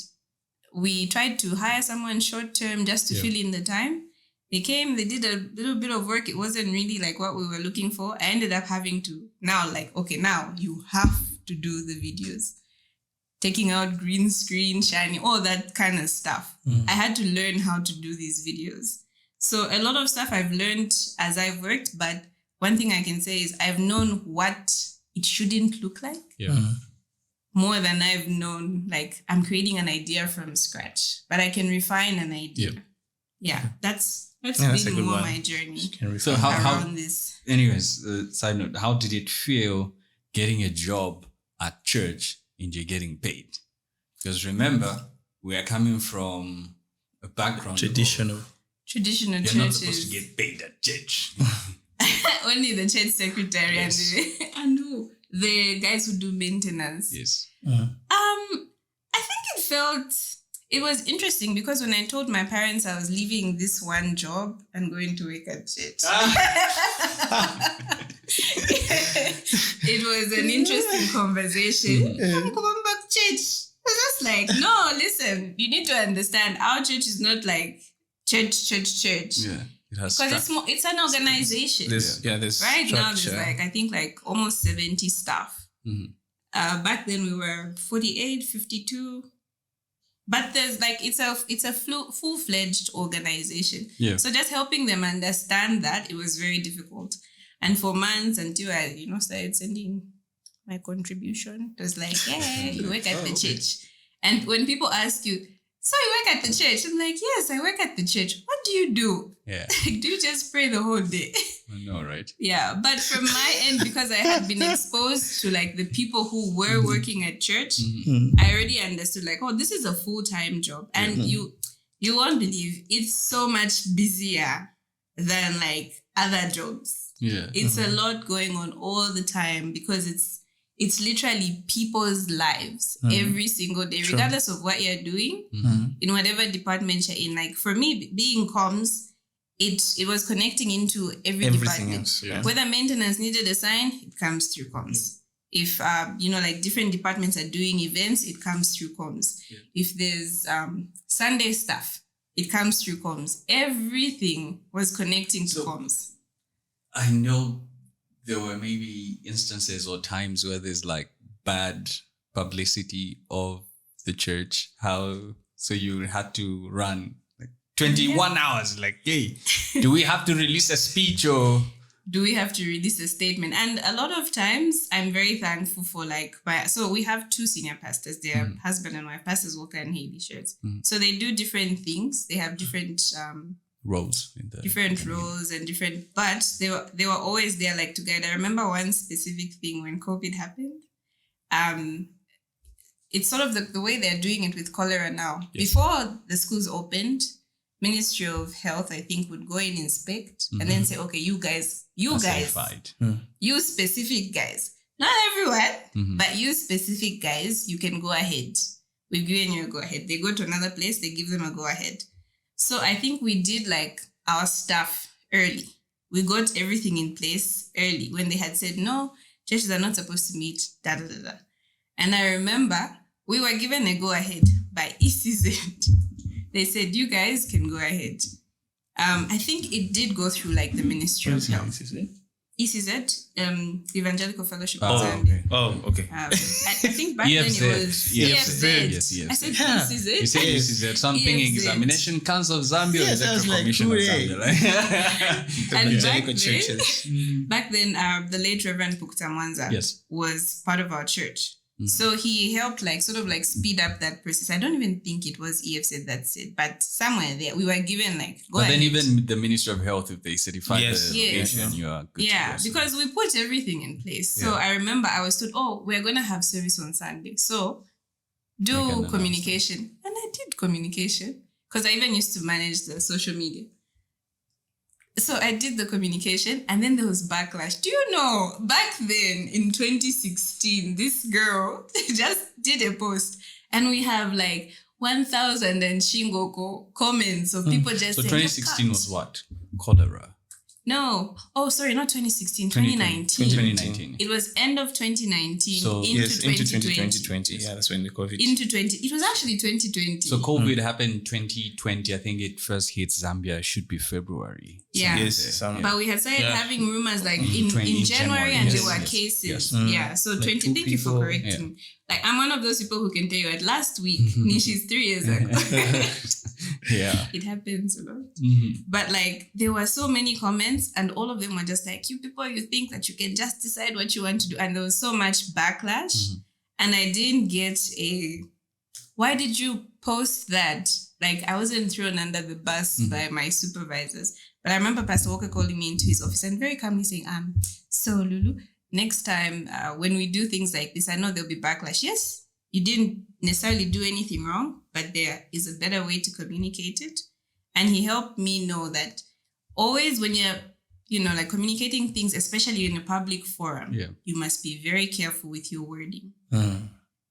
we tried to hire someone short term just to fill in the time. They came, they did a little bit of work. It wasn't really like what we were looking for. I ended up having to now you have to do the videos. Taking out green screen, shiny, all that kind of stuff. I had to learn how to do these videos. So a lot of stuff I've learned as I've worked, but one thing I can say is I've known what it shouldn't look like more than I've known, like I'm creating an idea from scratch, but I can refine an idea. Yeah, that's been more my journey. So around this. Anyways, side note, how did it feel getting a job at church and you're getting paid? Because remember, we are coming from a background Traditional churches. You're not supposed to get paid at church. Only the church secretary and who? The guys who do maintenance. Yes. I think it was interesting because when I told my parents I was leaving this one job and going to work at church, it was an interesting conversation. I'm going back to church. I was just like, no, listen, you need to understand our church is not like church. Yeah. It has Because it's an organization. this Right now, there's structure. I think almost 70 staff. Back then we were 48, 52. But there's it's a full-fledged organization. Yeah. So just helping them understand that, it was very difficult. And for months until I, started sending my contribution, it was like, yeah, you work at the church. And when people ask you, so you work at the church? I'm like, yes, I work at the church. What do you do? Yeah. Do you just pray the whole day? I know, right? Yeah, but from my end, because I had been exposed to the people who were working at church, I already understood this is a full-time job. And you won't believe it's so much busier than other jobs. Yeah. It's a lot going on all the time because it's literally people's lives every single day, regardless of what you're doing, in whatever department you're in. For me, being comms, it was connecting into everything department. Else, yeah. Whether maintenance needed a sign, it comes through comms. If different departments are doing events, it comes through comms. Yeah. If there's Sunday stuff, it comes through comms. Everything was connecting to comms. I know there were maybe instances or times where there's bad publicity of the church. So you had to run 21 hours. Hey, do we have to release a speech or? Do we have to release a statement? And a lot of times I'm very thankful for so we have 2 senior pastors. They're husband and wife, Pastors Walker and Haley Shirts. So they do different things. They have different roles in the roles and different, but they were always there to guide. I remember one specific thing when COVID happened. It's sort of the way they're doing it with cholera now. Yes. Before the schools opened, Ministry of Health, I think, would go and inspect and then say, okay, you guys, Certified. you specific guys, not everyone, but you specific guys, you can go ahead. We've given you a go ahead. They go to another place, they give them a go ahead. So I think we did like our stuff early. We got everything in place early when they had said, no, churches are not supposed to meet, da da da da. And I remember we were given a go ahead by ECZ. They said, you guys can go ahead. I think it did go through like the Ministry of Health. ECZ, Evangelical Fellowship of Zambia. Okay. I think back EFZ. then it was EFZ. Yes, EFZ. I said ECZ. You said ECZ, something EFZ. Examination Council of Zambia, Yes, I was Electoral like, Commission of hooray. Zambia. Like. And Evangelical churches. back then, the late Reverend Pukta Mwanza Yes. was part of our church. So he helped like sort of like speed up that process. I don't even think it was EFZ that said, but somewhere there we were given like go But then ahead. even the Ministry of Health, if they certify Yes. the Yes. location, you are good Yeah, to go. because we put everything in place. So I remember I was told, oh, we're going to have service on Sunday. So Make an do announcement. communication. And I did communication because I even used to manage the social media. So I did the communication and then there was backlash. Do you know, back then in 2016, this girl just did a post and we have like 1,000 and Shingoko comments of people just So saying, 2016 was what? Cholera. No. Oh, sorry, not 2016, 2019. 2019. It was end of 2019 So- into Yes, into 2020. 2020. Yeah, that's when the COVID. Into 20. It was actually 2020. So COVID happened 2020. I think it first hit Zambia. Should be February. Yeah. Yes, But we had started having rumors like in in January January, and yes, there were yes, cases. yes. Yeah. So Like 20. two Thank you for people, correcting. Like I'm one of those people who can tell you at last week, Nishi's 3 years ago. Yeah. It happens a lot. Mhm. But like there were so many comments and all of them were just like, you people, you think that you can just decide what you want to do. And there was so much backlash. And I didn't get why did you post that? Like I wasn't thrown under the bus by my supervisors. But I remember Pastor Walker calling me into his office and very calmly saying, so Lulu, next time when we do things like this, I know there'll be backlash. Yes, you didn't necessarily do anything wrong, but there is a better way to communicate it. And he helped me know that always when you're, like communicating things, especially in a public forum, you must be very careful with your wording.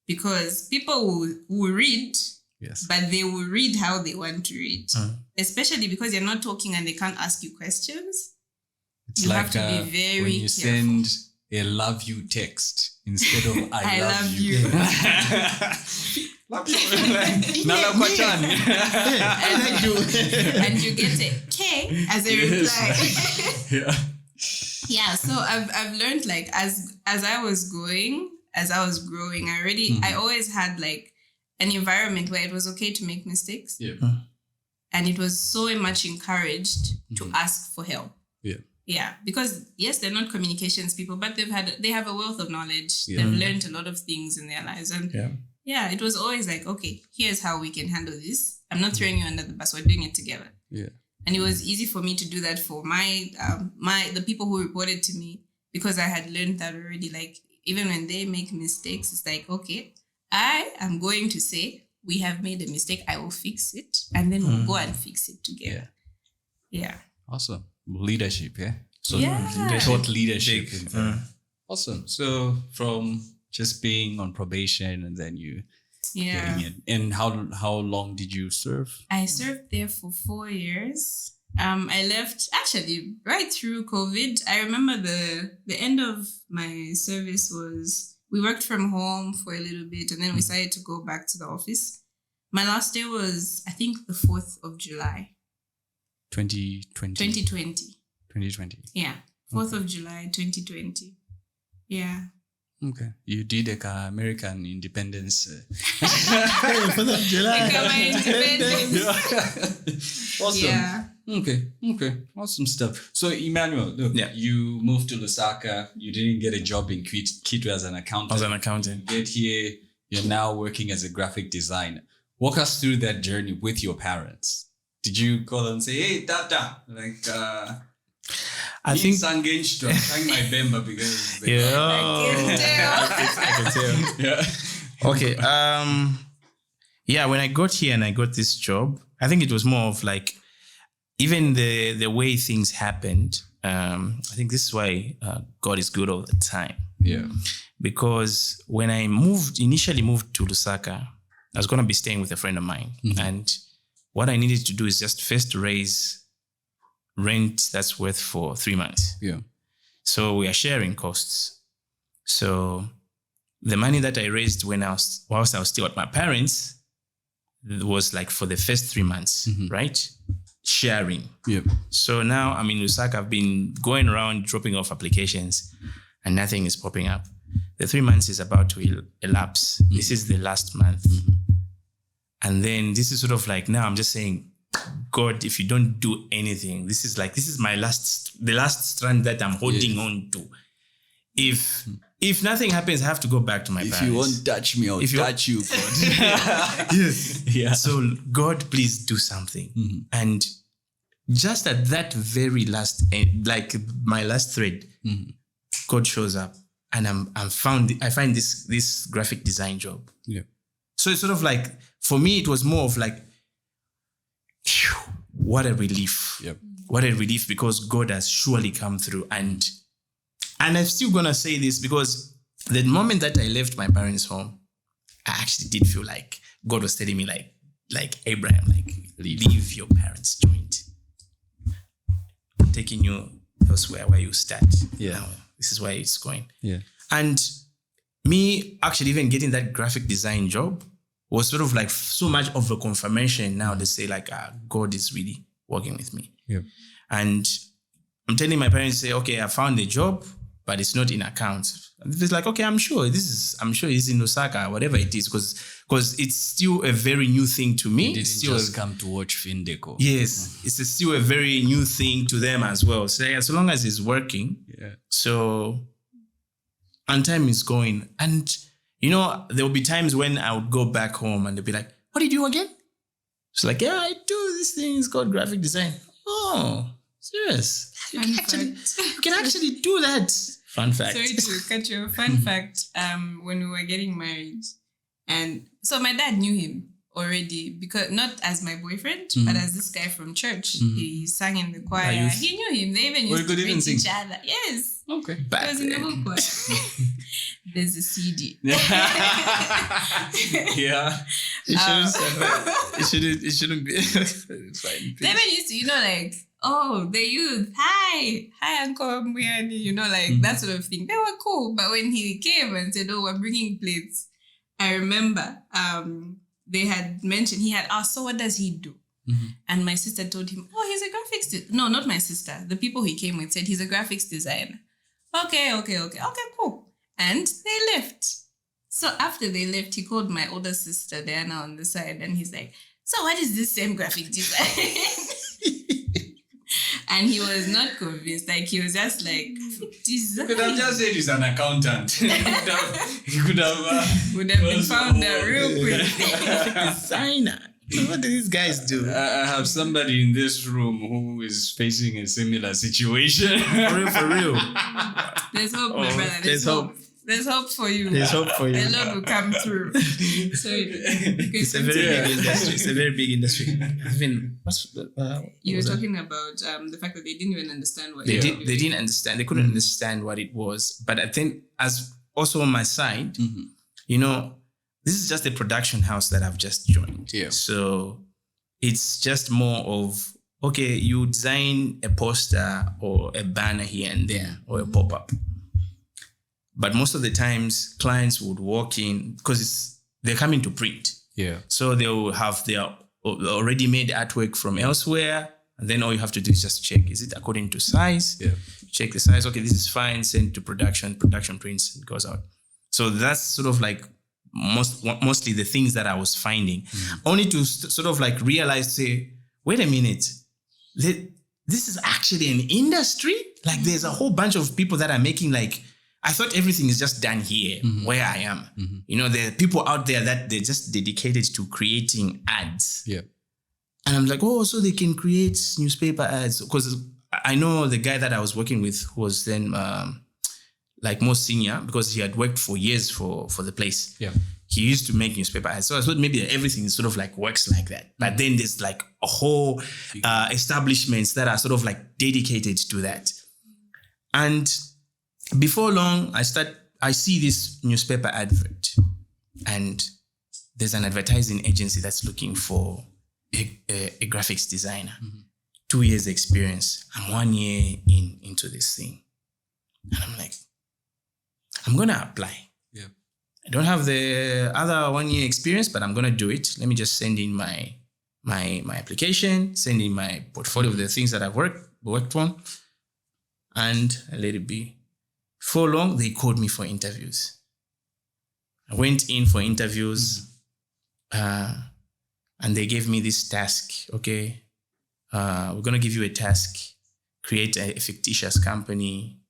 Because people will read, Yes. but they will read how they want to read. Especially because you're not talking and they can't ask you questions. It's You like have to be very when you careful. send a love you text instead of I, I love, love you. you. Nala kwa chani. And you get a K as a reply. Yeah. Yeah, so I've learned like as I was growing, I always had like an environment where it was okay to make mistakes. Yeah. And it was so much encouraged to ask for help. Yeah. Yeah, because yes, they're not communications people, but they have a wealth of knowledge. Yeah. They've learned a lot of things in their lives. And yeah, it was always like, okay, here's how we can handle this. I'm not throwing you under the bus. We're doing it together. Yeah. And it was easy for me to do that for the people who reported to me because I had learned that already. Like even when they make mistakes, it's like, okay, I am going to say we have made a mistake. I will fix it, and then we'll go and fix it together. Yeah. Awesome. Leadership, yeah? So Yeah. taught leadership. Big. Awesome. So from just being on probation and then you getting it. And how long did you serve? I served there for 4 years. I left actually right through COVID. I remember the end of my service was we worked from home for a little bit and then we decided to go back to the office. My last day was, I think, the 4th of July. 2020. 2020. Yeah. 4th of July, 2020. Yeah. Okay. You did like American independence. 4th of July. Like my independence. Awesome. Yeah. Okay. Awesome stuff. So Emmanuel, look, you moved to Lusaka. You didn't get a job in Kitwe as an accountant. As an accountant. You get here. You're now working as a graphic designer. Walk us through that journey with your parents. Did you call and say, "Hey, Tata, like, I think I'm trying my bemba because they I can tell. yeah." Okay. Yeah, when I got here and I got this job, I think it was more of like, even the way things happened. I think this is why God is good all the time. Yeah. Because when I initially moved to Lusaka, I was going to be staying with a friend of mine. And what I needed to do is just first raise rent that's worth for 3 months. Yeah. So we are sharing costs. So the money that I raised whilst I was still at my parents was like for the first 3 months, right? Sharing. Yep. So now I'm in Lusaka. I've been going around dropping off applications and nothing is popping up. The 3 months is about to elapse. This is the last month. And then this is sort of like, now I'm just saying, God, if you don't do anything, this is the last strand that I'm holding on to. If nothing happens, I have to go back to my parents. If you won't touch me, I'll touch you, God. Yes. Yeah. So God, please do something. And just at that very last, like my last thread, God shows up, and I find this graphic design job. Yeah. So it's sort of like, for me, it was more of like, phew, what a relief. Yep. What a relief, because God has surely come through. And I'm still going to say this, because the moment that I left my parents' home, I actually did feel like God was telling me like Abraham, like, leave your parents' joint. I'm taking you elsewhere where you start. Yeah. Now, this is where it's going. Yeah. And me actually even getting that graphic design job was sort of like so much of a confirmation now to say like, God is really working with me. Yeah. And I'm telling my parents, say, okay, I found a job, but it's not in accounts. And it's like, okay, I'm sure it's in Osaka, whatever it is, because it's still a very new thing to me. You didn't it's still just come to watch Findeco. Yes, it's still a very new thing to them as well. So as long as it's working, so, and time is going. And, there will be times when I would go back home and they'll be like, what do you do again? It's like, yeah, I do this thing. It's called graphic design. Oh, serious? You can actually do that. Fun fact. Sorry to cut you. Fun fact. When we were getting married, and so my dad knew him already, because not as my boyfriend, but as this guy from church. He sang in the choir. He knew him. They even used to greet each other. Yes. Okay. He was in the whole choir. There's a CD. Yeah. It shouldn't be. Fine. They even used to, like, oh, the youth, hi Uncle Mwila, that sort of thing. They were cool. But when he came and said, oh, we're bringing plates, I remember they had mentioned, he had asked, so what does he do? And my sister told him, oh, he's a graphics no, not my sister. The people he came with said he's a graphics designer. Okay, cool. And they left. So after they left, he called my older sister Diana on the side, and he's like, so what is this same graphic design? And he was not convinced. Like, he was just like, design. Could have just said he's an accountant. He could have would have been found out real quick. Designer. What do these guys do? I have somebody in this room who is facing a similar situation. For real. There's hope, my brother. There's hope. There's hope for you. There's hope for you. The Lord will come through. So it's a very big industry. It's a very big industry. You were talking about the fact that they didn't even understand what they didn't understand. They couldn't understand what it was. But I think, as also on my side, this is just a production house that I've just joined. Yeah. So it's just more of, okay, you design a poster or a banner here and there or a pop-up. But most of the times, clients would walk in because they're coming to print. Yeah. So they will have their already made artwork from elsewhere. And then all you have to do is just check, is it according to size? Yeah. Check the size. Okay, this is fine. Send to production. Production prints. It goes out. So that's sort of like mostly the things that I was finding. Only to sort of like realize, say, wait a minute. This is actually an industry? Like, there's a whole bunch of people that are making, like, I thought everything is just done here where I am. There are people out there that they're just dedicated to creating ads. Yeah. And I'm like, oh, so they can create newspaper ads. Because I know the guy that I was working with who was then like more senior, because he had worked for years for the place. Yeah. he used to make newspaper ads. So I thought maybe everything sort of like works like that. But then there's like a whole establishments that are sort of like dedicated to that. And before long, I see this newspaper advert, and there's an advertising agency that's looking for a graphics designer. 2 years experience. I'm 1 year into this thing. And I'm like, I'm going to apply. Yeah. I don't have the other 1 year experience, but I'm going to do it. Let me just send in my application, send in my portfolio of the things that I've worked on, and I let it be. For long, they called me for interviews. I went in for interviews, and they gave me this task. Okay, we're going to give you a task, create a fictitious company.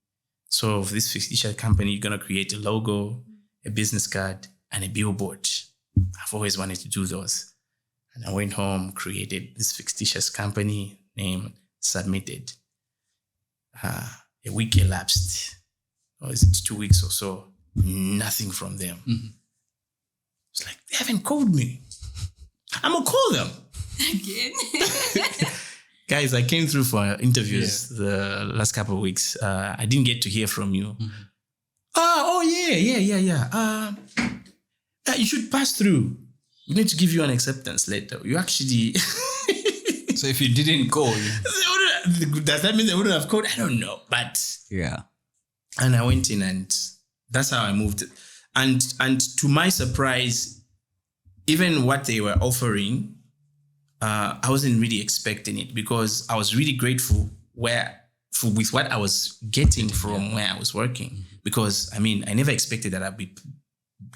So for this fictitious company, you're going to create a logo, a business card, and a billboard. I've always wanted to do those. And I went home, created this fictitious company name, submitted. A week elapsed. Or is it 2 weeks or so? Nothing from them. It's like, they haven't called me. I'm going to call them. Again. Guys, I came through for interviews the last couple of weeks. I didn't get to hear from you. Yeah. You should pass through. We need to give you an acceptance letter. You actually... So if you didn't call... Does that mean they wouldn't have called? I don't know. But... Yeah. And I went in, and that's how I moved. And to my surprise, even what they were offering... I wasn't really expecting it, because I was really grateful with what I was getting from where I was working. Because I never expected that I'd be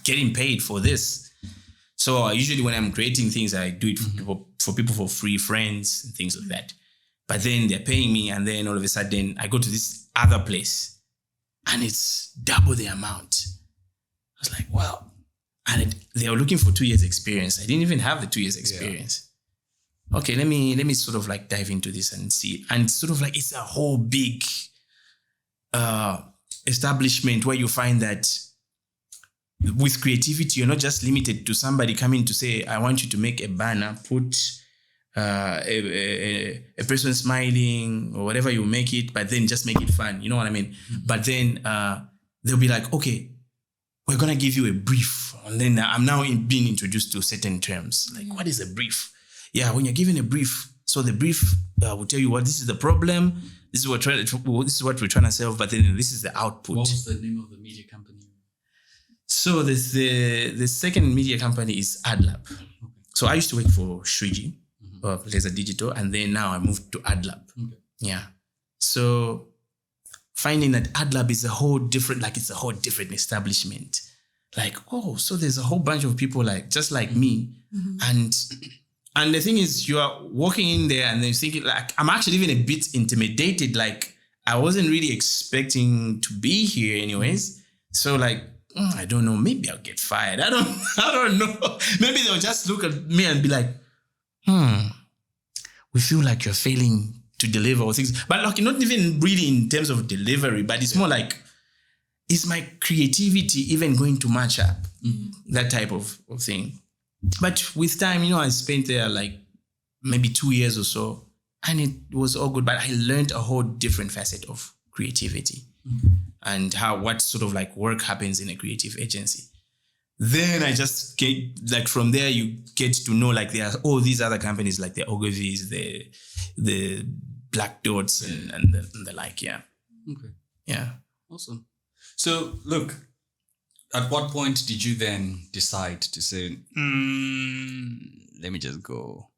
getting paid for this. So usually when I'm creating things, I do it for people for free, friends and things like that. But then they're paying me, and then all of a sudden I go to this other place and it's double the amount. I was like, wow. And they were looking for 2 years experience. I didn't even have the 2 years experience. Okay, let me sort of like dive into this and see. And sort of like it's a whole big establishment where you find that with creativity, you're not just limited to somebody coming to say, I want you to make a banner, put a person smiling or whatever you make it, but then just make it fun. You know what I mean? But then they'll be like, okay, we're going to give you a brief. And then I'm now being introduced to certain terms. Like, what is a brief? Yeah, when you're given a brief, so the brief will tell you, this is the problem, this is what we're trying to solve, but then this is the output. What was the name of the media company? So the second media company is AdLab. Okay. So I used to work for Shuiji, Laser Digital, and then now I moved to AdLab. Okay. Yeah. So finding that AdLab is a whole different establishment. Like, so there's a whole bunch of people just like me, and the thing is, you are walking in there and then thinking, like, I'm actually even a bit intimidated. Like, I wasn't really expecting to be here anyways. So like, I don't know, maybe I'll get fired. I don't know. Maybe they'll just look at me and be like, we feel like you're failing to deliver or things. But like, not even really in terms of delivery, but it's more like, is my creativity even going to match up? That type of thing. But with time, I spent there like maybe 2 years or so, and it was all good. But I learned a whole different facet of creativity and what sort of like work happens in a creative agency. Then I just get like, from there you get to know like there are all these other companies like the Ogilvy's, the Black Dots and the like. Yeah. Okay. Yeah. Awesome. So look, at what point did you then decide to say, let me just go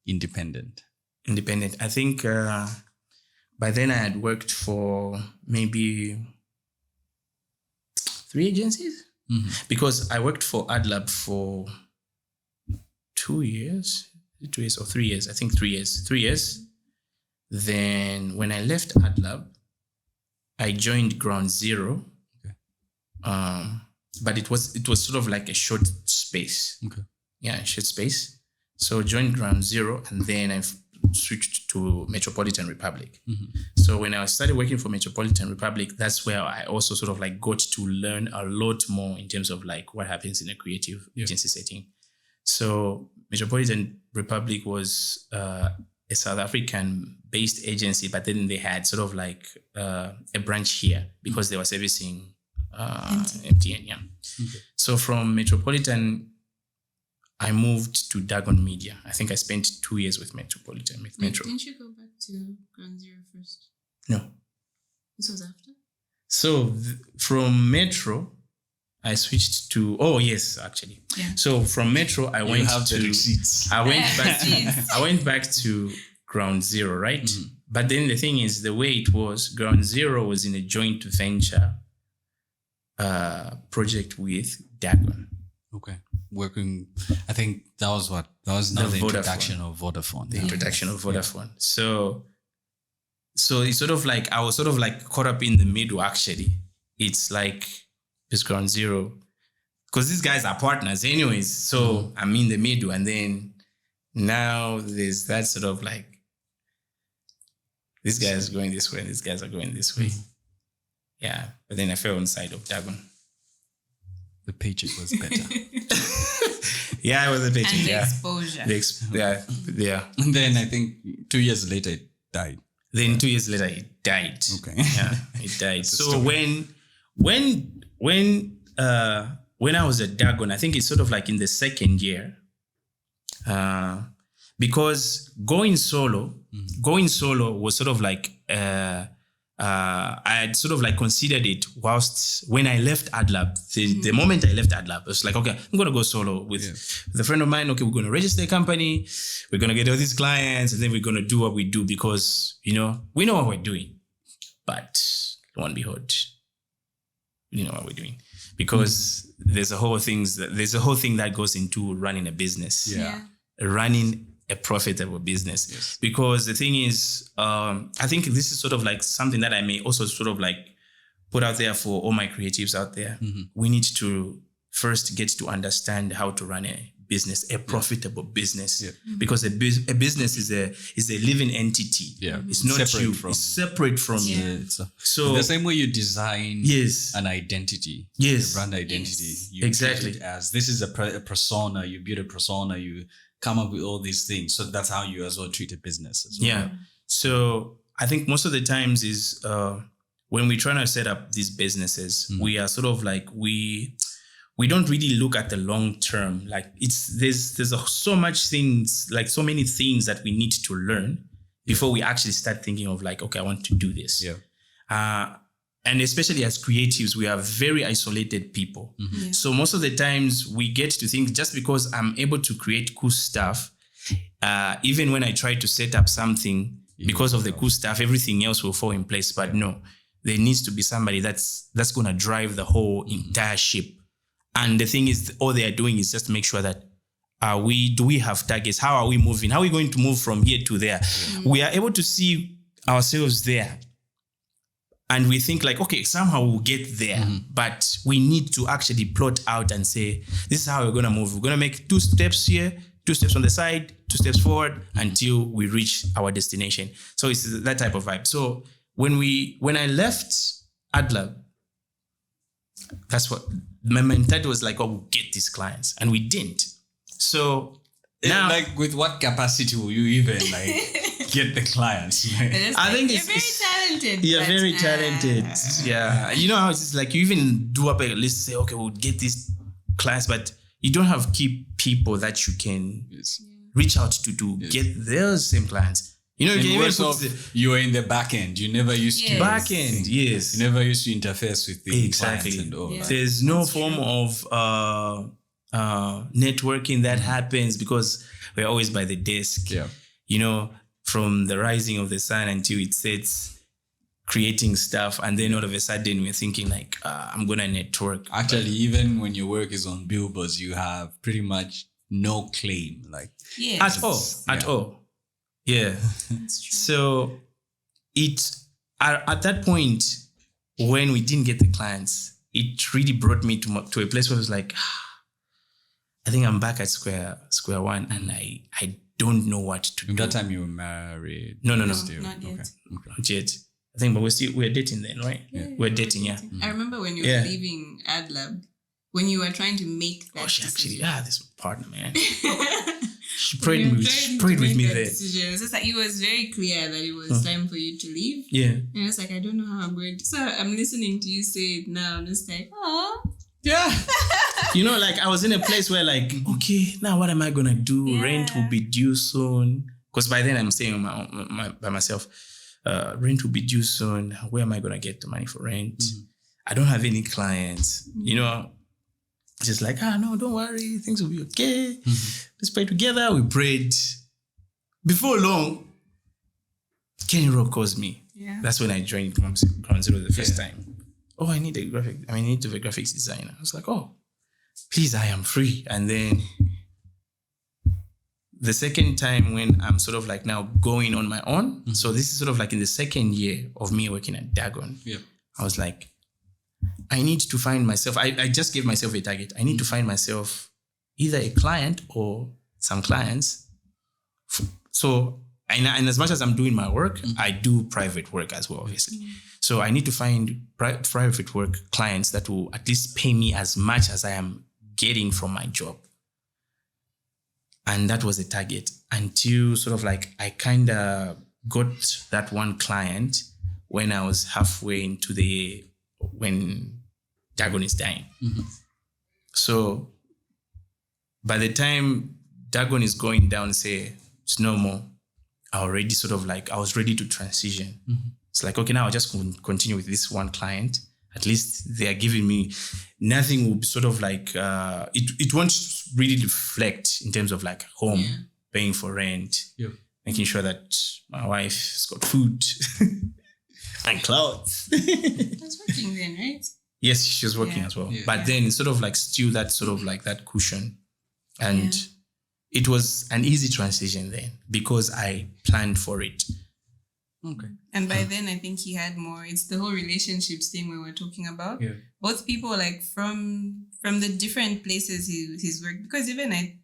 independent? Independent. I think by then I had worked for maybe 3 agencies, because I worked for AdLab for 2 years, 2 years or 3 years. I think 3 years. 3 years. Then when I left AdLab, I joined Ground Zero. Okay. But it was sort of like a short space. Okay. Yeah, short space. So joined Ground Zero, and then switched to Metropolitan Republic. So when I started working for Metropolitan Republic, that's where I also sort of like got to learn a lot more in terms of like what happens in a creative agency setting. So Metropolitan Republic was a South African-based agency, but then they had sort of like a branch here because they were servicing MTN. Yeah. Okay. So from Metropolitan, I moved to Dagon Media. I think I spent 2 years with Metropolitan. With Metro. Didn't you go back to Ground Zero first? No. This was after? So from Metro, I switched to, oh yes, actually. Yeah. So from Metro, I went back to Ground Zero, right? But then the thing is, the way it was, Ground Zero was in a joint venture project with Dagon. Okay. Working, I think that was now the introduction of Vodafone. The introduction of Vodafone. So it's sort of like, I was sort of like caught up in the middle, actually. It's like, it's Ground Zero. Because these guys are partners anyways. So I'm in the middle. And then now there's that sort of like, this guy is going this way and these guys are going this way. Yeah. But then I fell on the side of Dagon. The paycheck was better. Yeah, it was a paycheck. And the exposure. Yeah. And then I think 2 years later it died. Then 2 years later it died. Okay. Yeah, it died. So when I was at Dagon, I think it's sort of like in the second year, because going solo was sort of like I had sort of like considered it whilst when I left AdLab. The moment I left AdLab, it was like, okay, I'm going to go solo with a friend of mine. Okay, we're going to register a company. We're going to get all these clients and then we're going to do what we do because, we know what we're doing. But lo and behold, we know what we're doing because there's a whole thing that goes into running a business. Yeah. Running a profitable business. Yes. Because the thing is, I think this is sort of like something that I may also sort of like put out there for all my creatives out there. We need to first get to understand how to run a business, a profitable business, because a business is a living entity. Yeah, it's not separate you. It's separate from you. So the same way you design an identity, a brand identity, you exactly treat it as this is a persona. You build a persona. You come up with all these things. So that's how you as well treat a business as well. Yeah. So I think most of the times is when we're trying to set up these businesses, we are sort of like we don't really look at the long term. Like there's so many things that we need to learn before we actually start thinking of like, okay, I want to do this. Yeah. And especially as creatives, we are very isolated people. Yeah. So most of the times we get to think just because I'm able to create cool stuff, even when I try to set up something, because of the cool stuff, everything else will fall in place. But no, there needs to be somebody that's going to drive the whole entire ship. And the thing is, all they are doing is just make sure that do we have targets? How are we moving? How are we going to move from here to there? Yeah. We are able to see ourselves there. And we think like, okay, somehow we'll get there. But we need to actually plot out and say, this is how we're going to move. We're going to make 2 steps here, 2 steps on the side, 2 steps forward until we reach our destination. So it's that type of vibe. So when I left AdLab, that's what my mentality was like, oh, we'll get these clients. And we didn't. So now, like, with what capacity will you even like get the clients? I think you're very talented. You're very talented. Yeah. You know how it's like you even do up a list, say, okay, we'll get these clients, but you don't have key people that you can reach out to get those same clients. You know, you were in the back end. You never used to back end. Yes, you never used to interface with the clients and all. Yeah. There's no form of networking that happens because we're always by the desk. Yeah, you know, from the rising of the sun until it sets, creating stuff, and then all of a sudden we're thinking like, I'm gonna network. Actually, even when your work is on billboards, you have pretty much no claim, like at all. Yeah. So at that point, when we didn't get the clients, it really brought me to a place where I was like, I think I'm back at square one, and I don't know what to In do. that time you were married? No. Still? not yet. Okay. Not yet. I think, but we're dating then, right? Yeah, We're dating, yeah. I remember when you were leaving AdLab, when you were trying to make that She actually, decision. this partner, man. She When prayed you were with, trying she to prayed with make me that there. decision, it's just like it was very clear that it was time for you to leave. Yeah. And it's like, I don't know how I'm going to. So I'm listening to you say it now. I'm just like, oh. Yeah. You know, like I was in a place where like, okay, now what am I going to do? Yeah. Rent will be due soon. Because by then I'm staying by myself. Rent will be due soon. Where am I going to get the money for rent? I don't have any clients. You know, just like, no, don't worry. Things will be okay. Let's pray together. We prayed. Before long, Kenny Rock calls me. Yeah. That's when I joined Ground Zero the first time. Oh, I need to be a graphics designer. I was like, oh, please, I am free. And then the second time when I'm sort of like now going on my own. So this is sort of like in the second year of me working at Dagon. Yeah. I was like, I need to find myself. I just gave myself a target. I need to find myself either a client or some clients. So, and as much as I'm doing my work, I do private work as well, obviously. So I need to find private work clients that will at least pay me as much as I am getting from my job. And that was the target until sort of like I kind of got that one client when I was halfway into when Dagon is dying. So by the time Dagon is going down, say it's no more, I was ready to transition. It's like, okay, now I'll just continue with this one client. At least they are giving me, nothing will be sort of like, it won't really reflect in terms of like home, paying for rent, making sure that my wife's got food and clothes. That's working then, right? Yes, she was working as well. Yeah. But then it's sort of like still that sort of like that cushion. And it was an easy transition then because I planned for it. Okay. And by then, I think he had more. It's the whole relationships thing we were talking about. Yeah. Both people, like from the different places he's worked. Because even I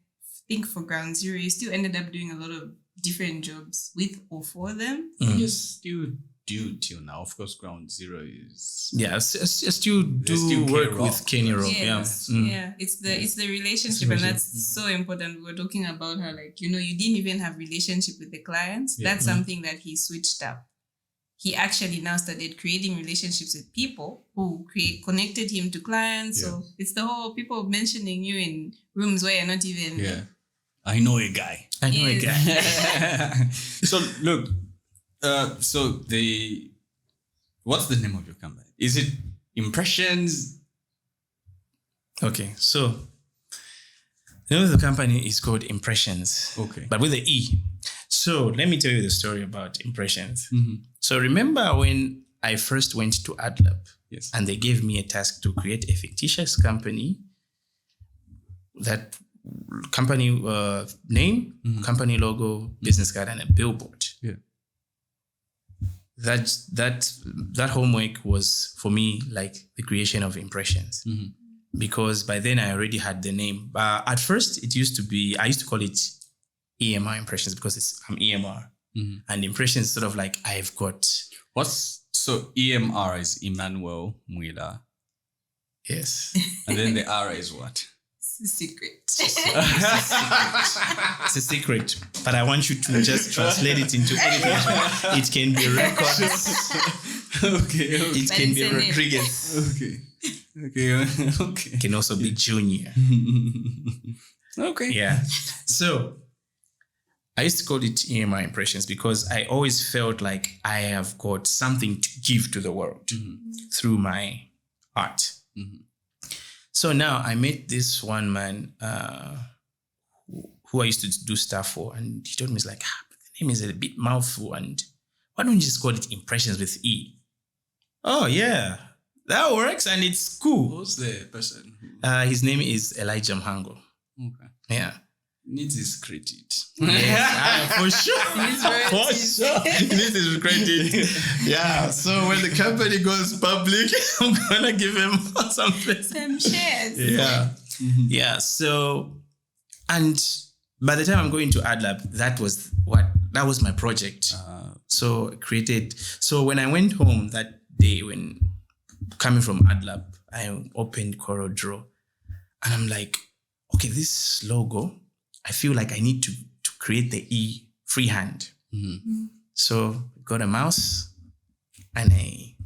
think for Ground Zero, he still ended up doing a lot of different jobs with or for them. Yes, still do till now. Of course, Ground Zero is. Yeah, I still do still work K-Rock. with Kenny Rock. Yes. Yeah. It's the relationship, and that's so important. We were talking about how, like, you didn't even have relationship with the clients. Yeah. That's something that he switched up. He actually now started creating relationships with people who connected him to clients. So it's the whole people mentioning you in rooms where you're not even. Yeah. I know a guy. So look, what's the name of your company? Is it Impressions? Okay, so the name of the company is called Impressions. Okay. But with the E. So let me tell you the story about Impressions. So remember when I first went to AdLab, Yes. and they gave me a task to create a fictitious company. That company name, company logo, business card, and a billboard. Yeah. That homework was for me like the creation of Impressions. Because by then I already had the name. But at first it used to be, I used to call it EMR Impressions because I'm EMR. And Impressions sort of like I've got. So EMR is Emmanuel Mwila. Yes. And then the R is what? It's a secret. It's a secret. But I want you to just translate it into anything. It can be records. Okay. It But can it's be a name. Rodriguez. Okay. It can also be Junior. Okay. Yeah. So I used to call it EMR Impressions because I always felt like I have got something to give to the world through my art. So now I met this one man who I used to do stuff for, and he told me, it's like, but the name is a bit mouthful, and why don't you just call it Impressions with E? Oh, yeah, that works, and it's cool. Who's the person? His name is Elijah Mhango. Okay. Yeah. Needs his credit. Yes, for sure. For sure. This is credit. Yeah. So when the company goes public, I'm gonna give him some place. Some shares. Yeah. Yeah. So, and by the time I'm going to AdLab, that was my project. So when I went home that day, when coming from AdLab, I opened CorelDRAW, and I'm like, okay, this logo, I feel like I need to create the E freehand. So got a mouse and I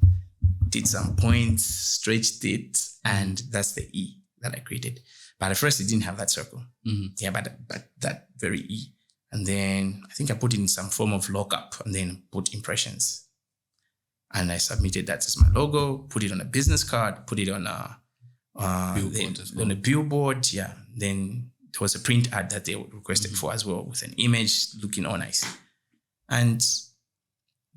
did some points, stretched it, and that's the E that I created. But at first it didn't have that circle. Yeah, but that very E. And then I think I put it in some form of lockup and then put impressions. And I submitted that as my logo, put it on a business card, put it on a billboard. Yeah. Then there was a print ad that they requested for as well, with an image looking all nice. And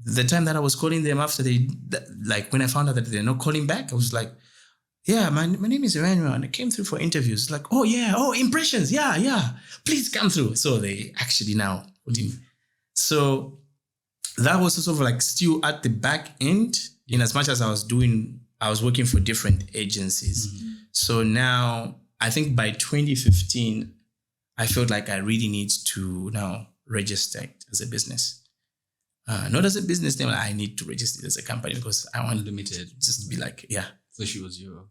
the time that I was calling them after when I found out that they're not calling back, I was like, yeah, my name is Emmanuel, and I came through for interviews. Like, oh yeah, impressions, yeah, please come through. So they actually now put in. So that was sort of like still at the back end, in as much as I was working for different agencies. So now, I think by 2015, I felt like I really need to now register it as a business. Not as a business name, I need to register it as a company because I want Limited. Just to be like, yeah. So she was your...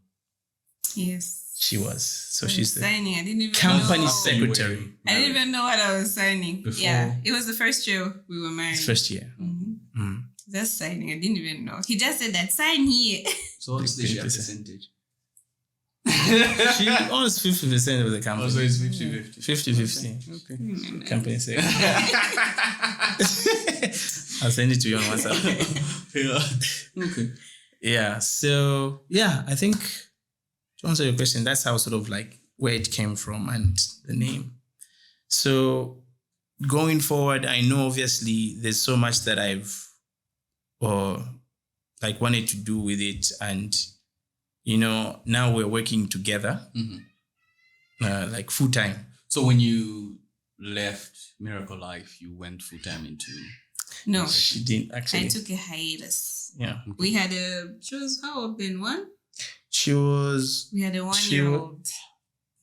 Yes. She was. So she's the signing. I didn't even company know. secretary. I didn't even know what I was signing. Before. Yeah. It was the first year we were married. First year. Just signing. I didn't even know. He just said that, sign here. So what's the share percentage? She owns 50% of the company. So it's 50-50. 50-50. Okay. Company secretary. I'll send it to you on WhatsApp. Yeah. Okay. Yeah. So yeah, I think to answer your question, that's how sort of like where it came from and the name. So going forward, I know obviously there's so much that I've wanted to do with it, and now we're working together, like full time. So when you left Miracle Life, you went full time into... No. She didn't actually. I took a hiatus. Yeah. We had she was how old then? One? She was... We had a 1-year-old.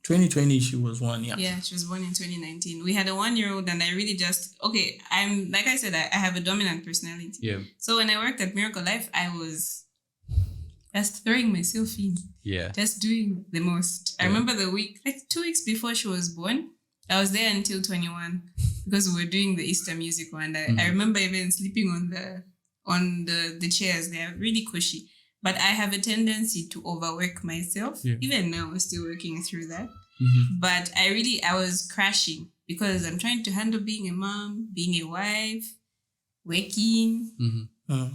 2020, she was one, yeah. Yeah, she was born in 2019. We had a 1-year-old, and I really I'm, like I said, I have a dominant personality. Yeah. So when I worked at Miracle Life, I was just throwing myself in. Yeah. Just doing the most. I remember the week, 2 weeks before she was born, I was there until 21 because we were doing the Easter musical, and I remember even sleeping on the chairs. They are really cushy. But I have a tendency to overwork myself. Yeah. Even now, I'm still working through that. But I was crashing because I'm trying to handle being a mom, being a wife, working,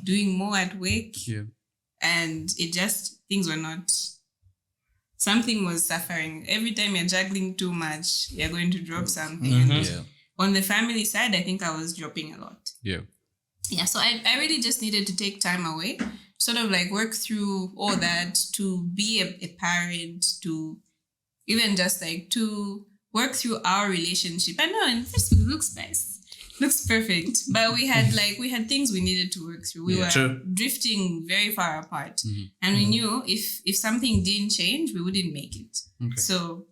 doing more at work. Yeah. And things were not... Something was suffering. Every time you're juggling too much, you're going to drop something. And on the family side, I think I was dropping a lot. Yeah. Yeah, so I really just needed to take time away, sort of like work through all that, to be a parent, to even just like to work through our relationship. I know, and this looks nice. Looks perfect. But we had things we needed to work through. We were drifting very far apart. And we knew if something didn't change, we wouldn't make it. Okay. So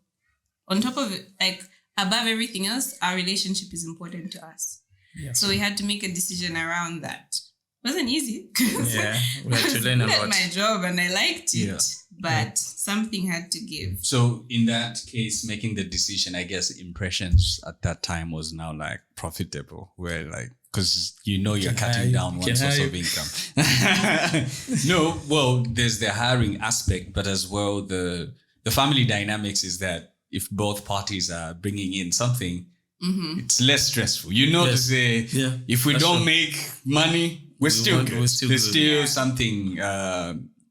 on top of it, like above everything else, our relationship is important to us. Yeah. So we had to make a decision around that. It wasn't easy. Yeah, we had to learn a lot. I my job and I liked it, but something had to give. So in that case, making the decision, I guess Impressions at that time was now like profitable, where like, because you're cutting down one source of income. No, well, there's the hiring aspect, but as well, the family dynamics is that if both parties are bringing in something, it's less stressful. To say, if we don't make money, we're still good. There's still something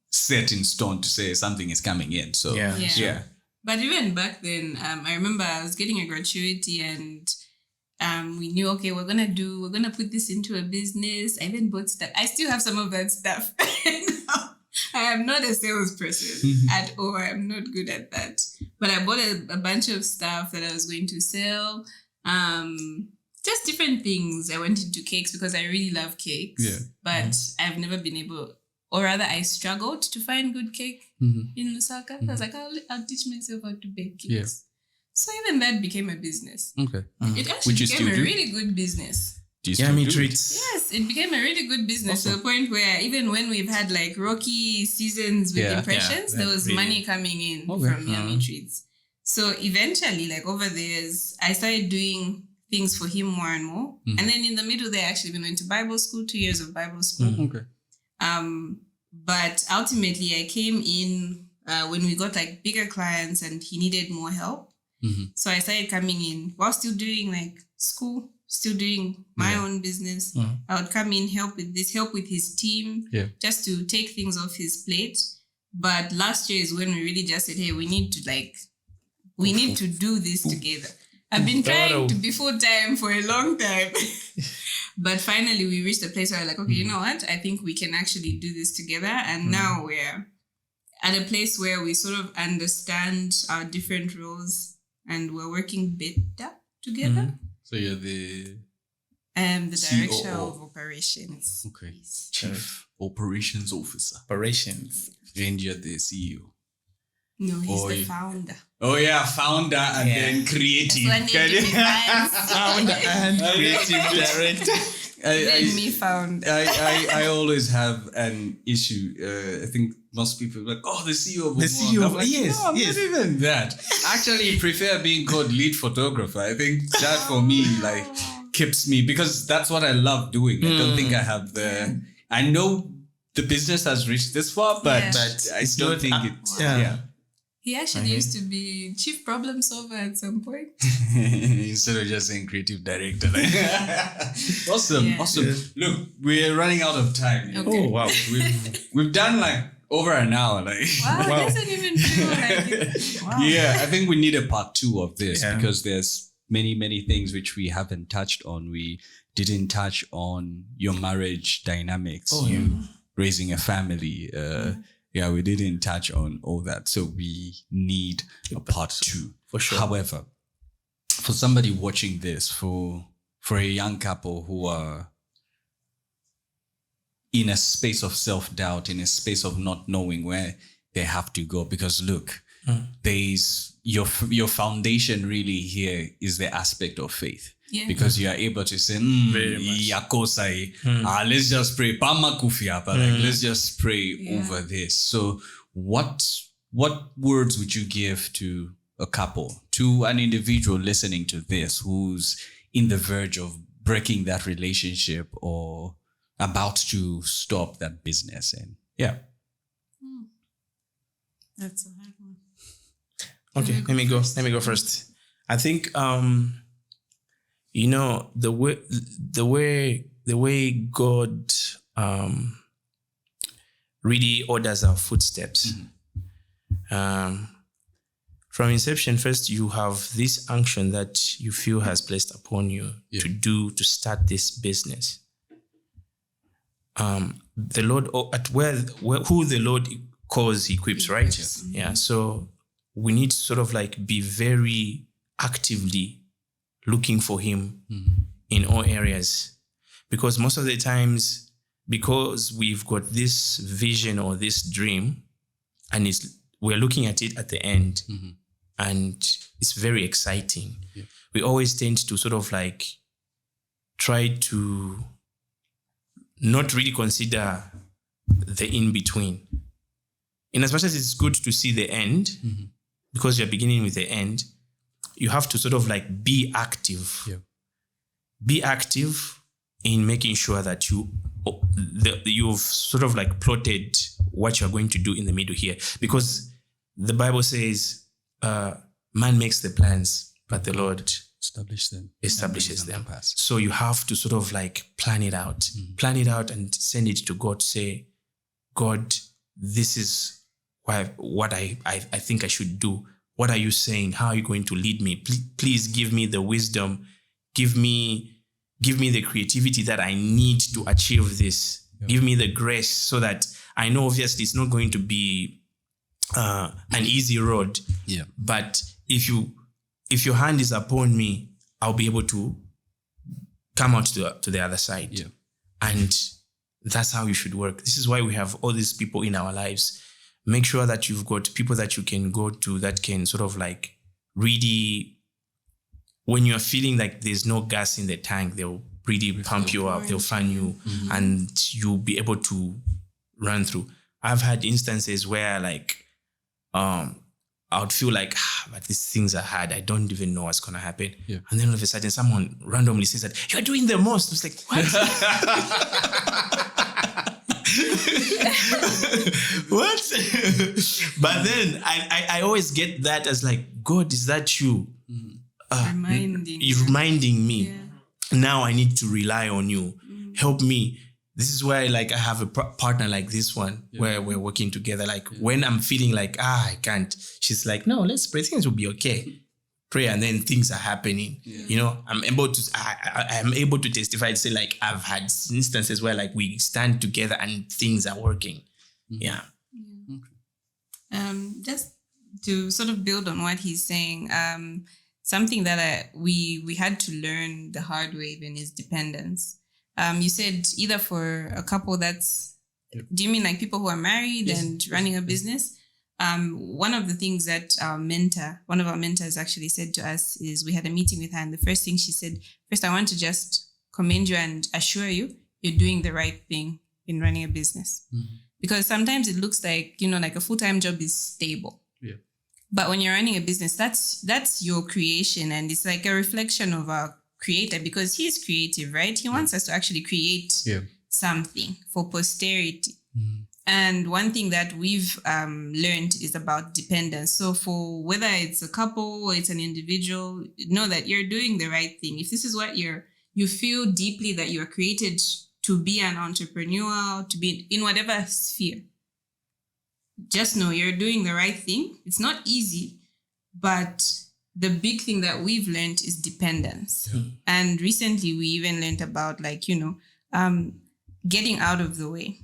set in stone to say something is coming in. So, yeah. But even back then, I remember I was getting a gratuity and we knew, okay, we're going to put this into a business. I even bought stuff. I still have some of that stuff. I am not a salesperson at all. I'm not good at that. But I bought a bunch of stuff that I was going to sell. Just different things. I went into cakes because I really love cakes. Yeah. But I've never been able, or rather I struggled to find good cake in Lusaka. I was like, I'll teach myself how to bake cakes. Yeah. So even that became a business. Okay. It actually Which you became still a do? really good business. Do you Yeah, still me do it? treats. Yes, it became a really good business to the point where even when we've had like rocky seasons with impressions, there was money coming in from Yummy Treats. So eventually, like over the years, I started doing things for him more and more. And then in the middle, they actually went to Bible school, 2 years of Bible school. Okay. But ultimately, I came in when we got like bigger clients and he needed more help. So I started coming in while still doing like school, still doing my own business. I would come in, help with this, help with his team, just to take things off his plate. But last year is when we really just said, hey, we need to do this together. I've been trying to be full-time for a long time. But finally, we reached a place where we're like, okay, you know what? I think we can actually do this together. And now we're at a place where we sort of understand our different roles and we're working better together. So you're the Director COO. of operations. Okay. Chief Operations Officer. Operations. And you're the CEO. No, he's the founder. Oh yeah, founder and then creative. That's what name Founder and creative director. Then me founder. I always have an issue. I think most people are like, oh, the CEO of The Umubanga. CEO I'm of- like, yes, no, I'm yes. not even that. Actually, prefer being called lead photographer. I think that for me, like, keeps me, because that's what I love doing. I don't think I have the, I know the business has reached this far, but I still not- think it's, He actually used to be chief problem solver at some point. Instead of just saying creative director. Awesome. Look, we're running out of time. Okay. Oh, wow. We've done like over an hour. Like, Wow, it doesn't even feel like it. Wow. yeah, I think we need a part 2 of this Yeah. because there's many things which we haven't touched on. We didn't touch on your marriage dynamics, you raising a family. Yeah, we didn't touch on all that. So we need a part 2. For sure. However, for somebody watching this, for a young couple who are in a space of self-doubt, in a space of not knowing where they have to go, because look, there's your foundation really here is the aspect of faith. Yeah. Because you are able to say, Very much. let's just pray. Let's just pray over this. So what words would you give to a couple, to an individual listening to this who's in the verge of breaking that relationship or about to stop that business? And That's a hard one. Okay, let me go first. I think the way God really orders our footsteps. From inception, first you have this unction that you feel has placed upon you to start this business. The Lord who the Lord calls, he equips, right? Yeah. So we need to sort of like be very actively looking for him in all areas, because most of the times, because we've got this vision or this dream, and we're looking at it at the end, and it's very exciting. We always tend to sort of like try to not really consider the in between. In as much as it's good to see the end, because you're beginning with the end, you have to sort of like be active. Be active in making sure that you've sort of like plotted what you're going to do in the middle here. Because the Bible says, man makes the plans, but the Lord establishes them. So you have to sort of like plan it out and send it to God. Say, God, this is what I think I should do. What are you saying? How are you going to lead me? Please give me the wisdom. Give me the creativity that I need to achieve this. Give me the grace so that I know obviously it's not going to be an easy road. But if your hand is upon me, I'll be able to come out to the other side. And that's how you should work. This is why we have all these people in our lives. Make sure that you've got people that you can go to that can sort of like really, when you're feeling like there's no gas in the tank, they'll really pump you up. They'll fan you, and you'll be able to run through. I've had instances where like, I would feel like, but these things are hard. I don't even know what's gonna happen. Yeah. And then all of a sudden, someone randomly says that you're doing the most. It's like, what? What? But then I always get that as like, God, is that you? Reminding me. Yeah. Now I need to rely on you. Help me. This is why like I have a partner like this one where we're working together. Like when I'm feeling like, I can't, she's like, no, let's pray. Things will be okay. Pray, and then things are happening. Yeah. You know, I'm able to testify to say like I've had instances where like we stand together and things are working. Yeah. Just to sort of build on what he's saying, something that we had to learn the hard way even is dependence. You said either for a couple that's, do you mean like people who are married and running a business? One of the things that one of our mentors actually said to us is we had a meeting with her, and the first thing she said, first, I want to just commend you and assure you, you're doing the right thing in running a business. Because sometimes it looks like, like a full-time job is stable. Yeah. But when you're running a business, that's your creation, and it's like a reflection of our creator, because he's creative, right? He wants us to actually create something for posterity. And one thing that we've learned is about dependence. So for whether it's a couple or it's an individual, know that you're doing the right thing. If this is what you feel deeply that you're created to be an entrepreneur, to be in whatever sphere, just know you're doing the right thing. It's not easy, but the big thing that we've learned is dependence. Yeah. And recently we even learned about getting out of the way.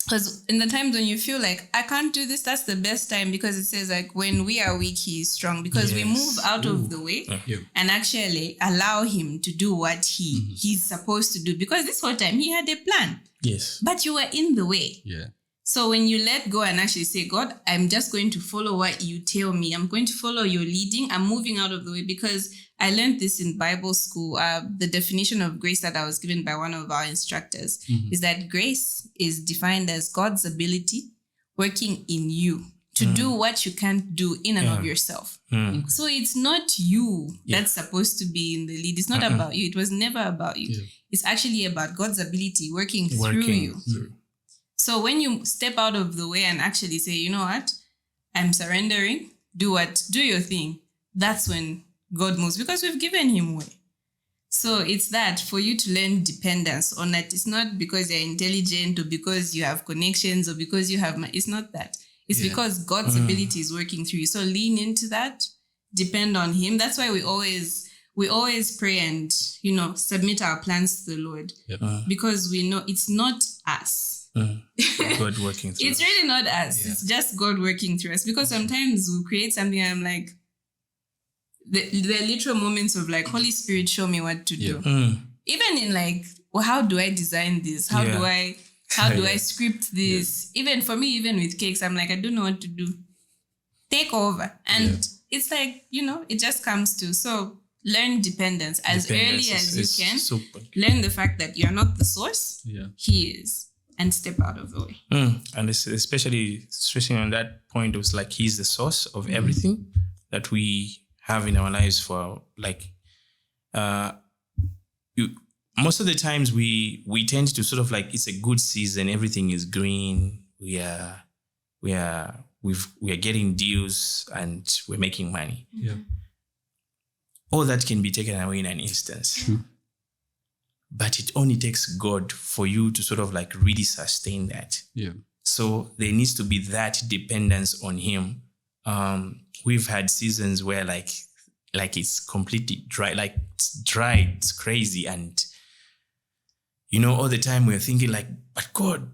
Because in the times when you feel like, I can't do this, that's the best time, because it says like, when we are weak, he is strong. Because we move out of the way and actually allow him to do what he's supposed to do. Because this whole time he had a plan. Yes. But you were in the way. Yeah. So when you let go and actually say, God, I'm just going to follow what you tell me. I'm going to follow your leading. I'm moving out of the way, because I learned this in Bible school. The definition of grace that I was given by one of our instructors is that grace is defined as God's ability working in you to do what you can't do in and of yourself. So it's not you that's supposed to be in the lead. It's not about you. It was never about you. Yeah. It's actually about God's ability working through you. So when you step out of the way and actually say, you know what, I'm surrendering, do your thing, that's when God moves, because we've given him way. So it's that for you to learn dependence on that. It's not because you're intelligent or because you have connections or because you have, it's not that. It's because God's ability is working through you. So lean into that, depend on him. That's why we always pray and, submit our plans to the Lord, because we know it's not us. God working through It's really not us. Yeah. It's just God working through us. Because sometimes we'll create something and I'm like, the literal moments of like, Holy Spirit, show me what to do. Even in like, well, how do I design this? How do I script this? Even for me, even with cakes, I'm like, I don't know what to do. Take over. And it's like, it just comes to, so learn dependence as early as you can. Learn the fact that you're not the source. Yeah. He is. And step out of the way. And it's especially stressing on that point, it was like he's the source of everything that we have in our lives. For like, most of the times we tend to sort of like, it's a good season, everything is green, we are getting deals and we're making money. Yeah. All that can be taken away in an instance. But it only takes God for you to sort of like really sustain that. Yeah. So there needs to be that dependence on him. We've had seasons where like it's completely dry, it's crazy. And, all the time we're thinking like, but God,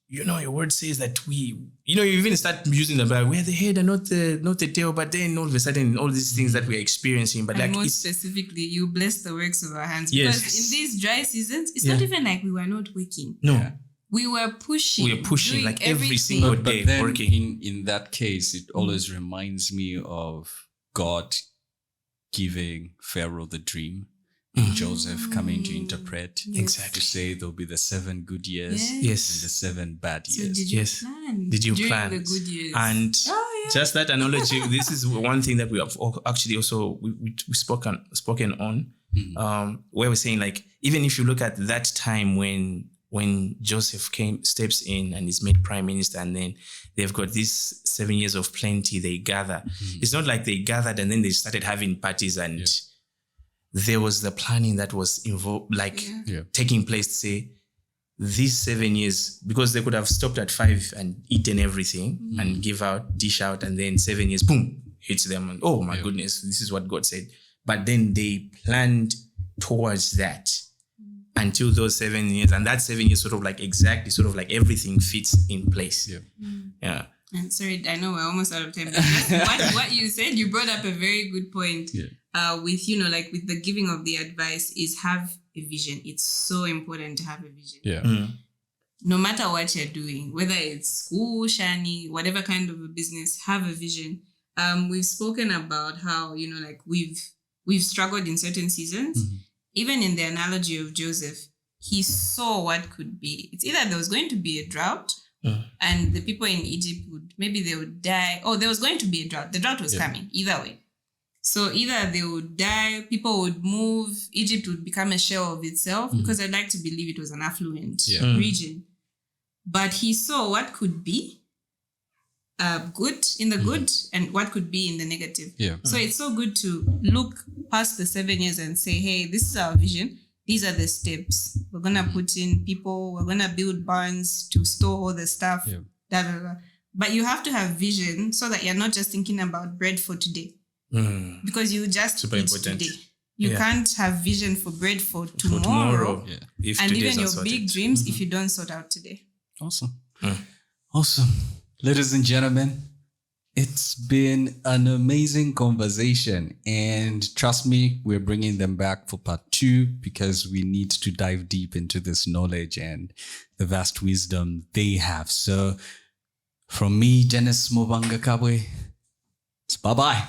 your word says that you even start using the Bible, we're the head and not the tail, but then all of a sudden, all these things that we're experiencing, but and like most specifically, you bless the works of our hands. Yes. Because in these dry seasons, it's not even like we were not working. No. Yeah. We were pushing. We were pushing like every single day but then working. In that case, it always reminds me of God giving Pharaoh the dream, and Joseph coming to interpret. Exactly. To say there'll be the 7 good years Yes. and the 7 bad So years. did you plan? Did you during plan? the good years? And just that analogy, this is one thing that we have actually also we spoken on, where we're saying, like, even if you look at that time when Joseph steps in and is made prime minister, and then they've got these 7 years of plenty, they gather. It's not like they gathered and then they started having parties and there was the planning that was involved, like taking place to say, these 7 years, because they could have stopped at 5 and eaten everything and dish out, and then 7 years, boom, hits them. And oh my goodness, this is what God said. But then they planned towards that until those 7 years. And that 7 years sort of like exactly, sort of like everything fits in place. Yeah. And sorry, I know we're almost out of time. But what you said, you brought up a very good point. With, like with the giving of the advice is have a vision. It's so important to have a vision. No matter what you're doing, whether it's school, shani, whatever kind of a business, have a vision. We've spoken about how, like we've struggled in certain seasons. Even in the analogy of Joseph, he saw what could be. It's either there was going to be a drought and the people in Egypt they would die. Oh, there was going to be a drought. The drought was coming either way. So either they would die, people would move, Egypt would become a shell of itself, because I'd like to believe it was an affluent region. But he saw what could be good in the good and what could be in the negative. So it's so good to look past the 7 years and say, hey, this is our vision. These are the steps. We're going to put in people. We're going to build barns to store all the stuff. But you have to have vision so that you're not just thinking about bread for today. Because you just super eat important today. You can't have vision for bread for tomorrow. And even your big dreams if you don't sort out today. Awesome. Awesome. Ladies and gentlemen, it's been an amazing conversation. And trust me, we're bringing them back for part 2 because we need to dive deep into this knowledge and the vast wisdom they have. So from me, Dennis Umubanga Kabwe, it's bye-bye.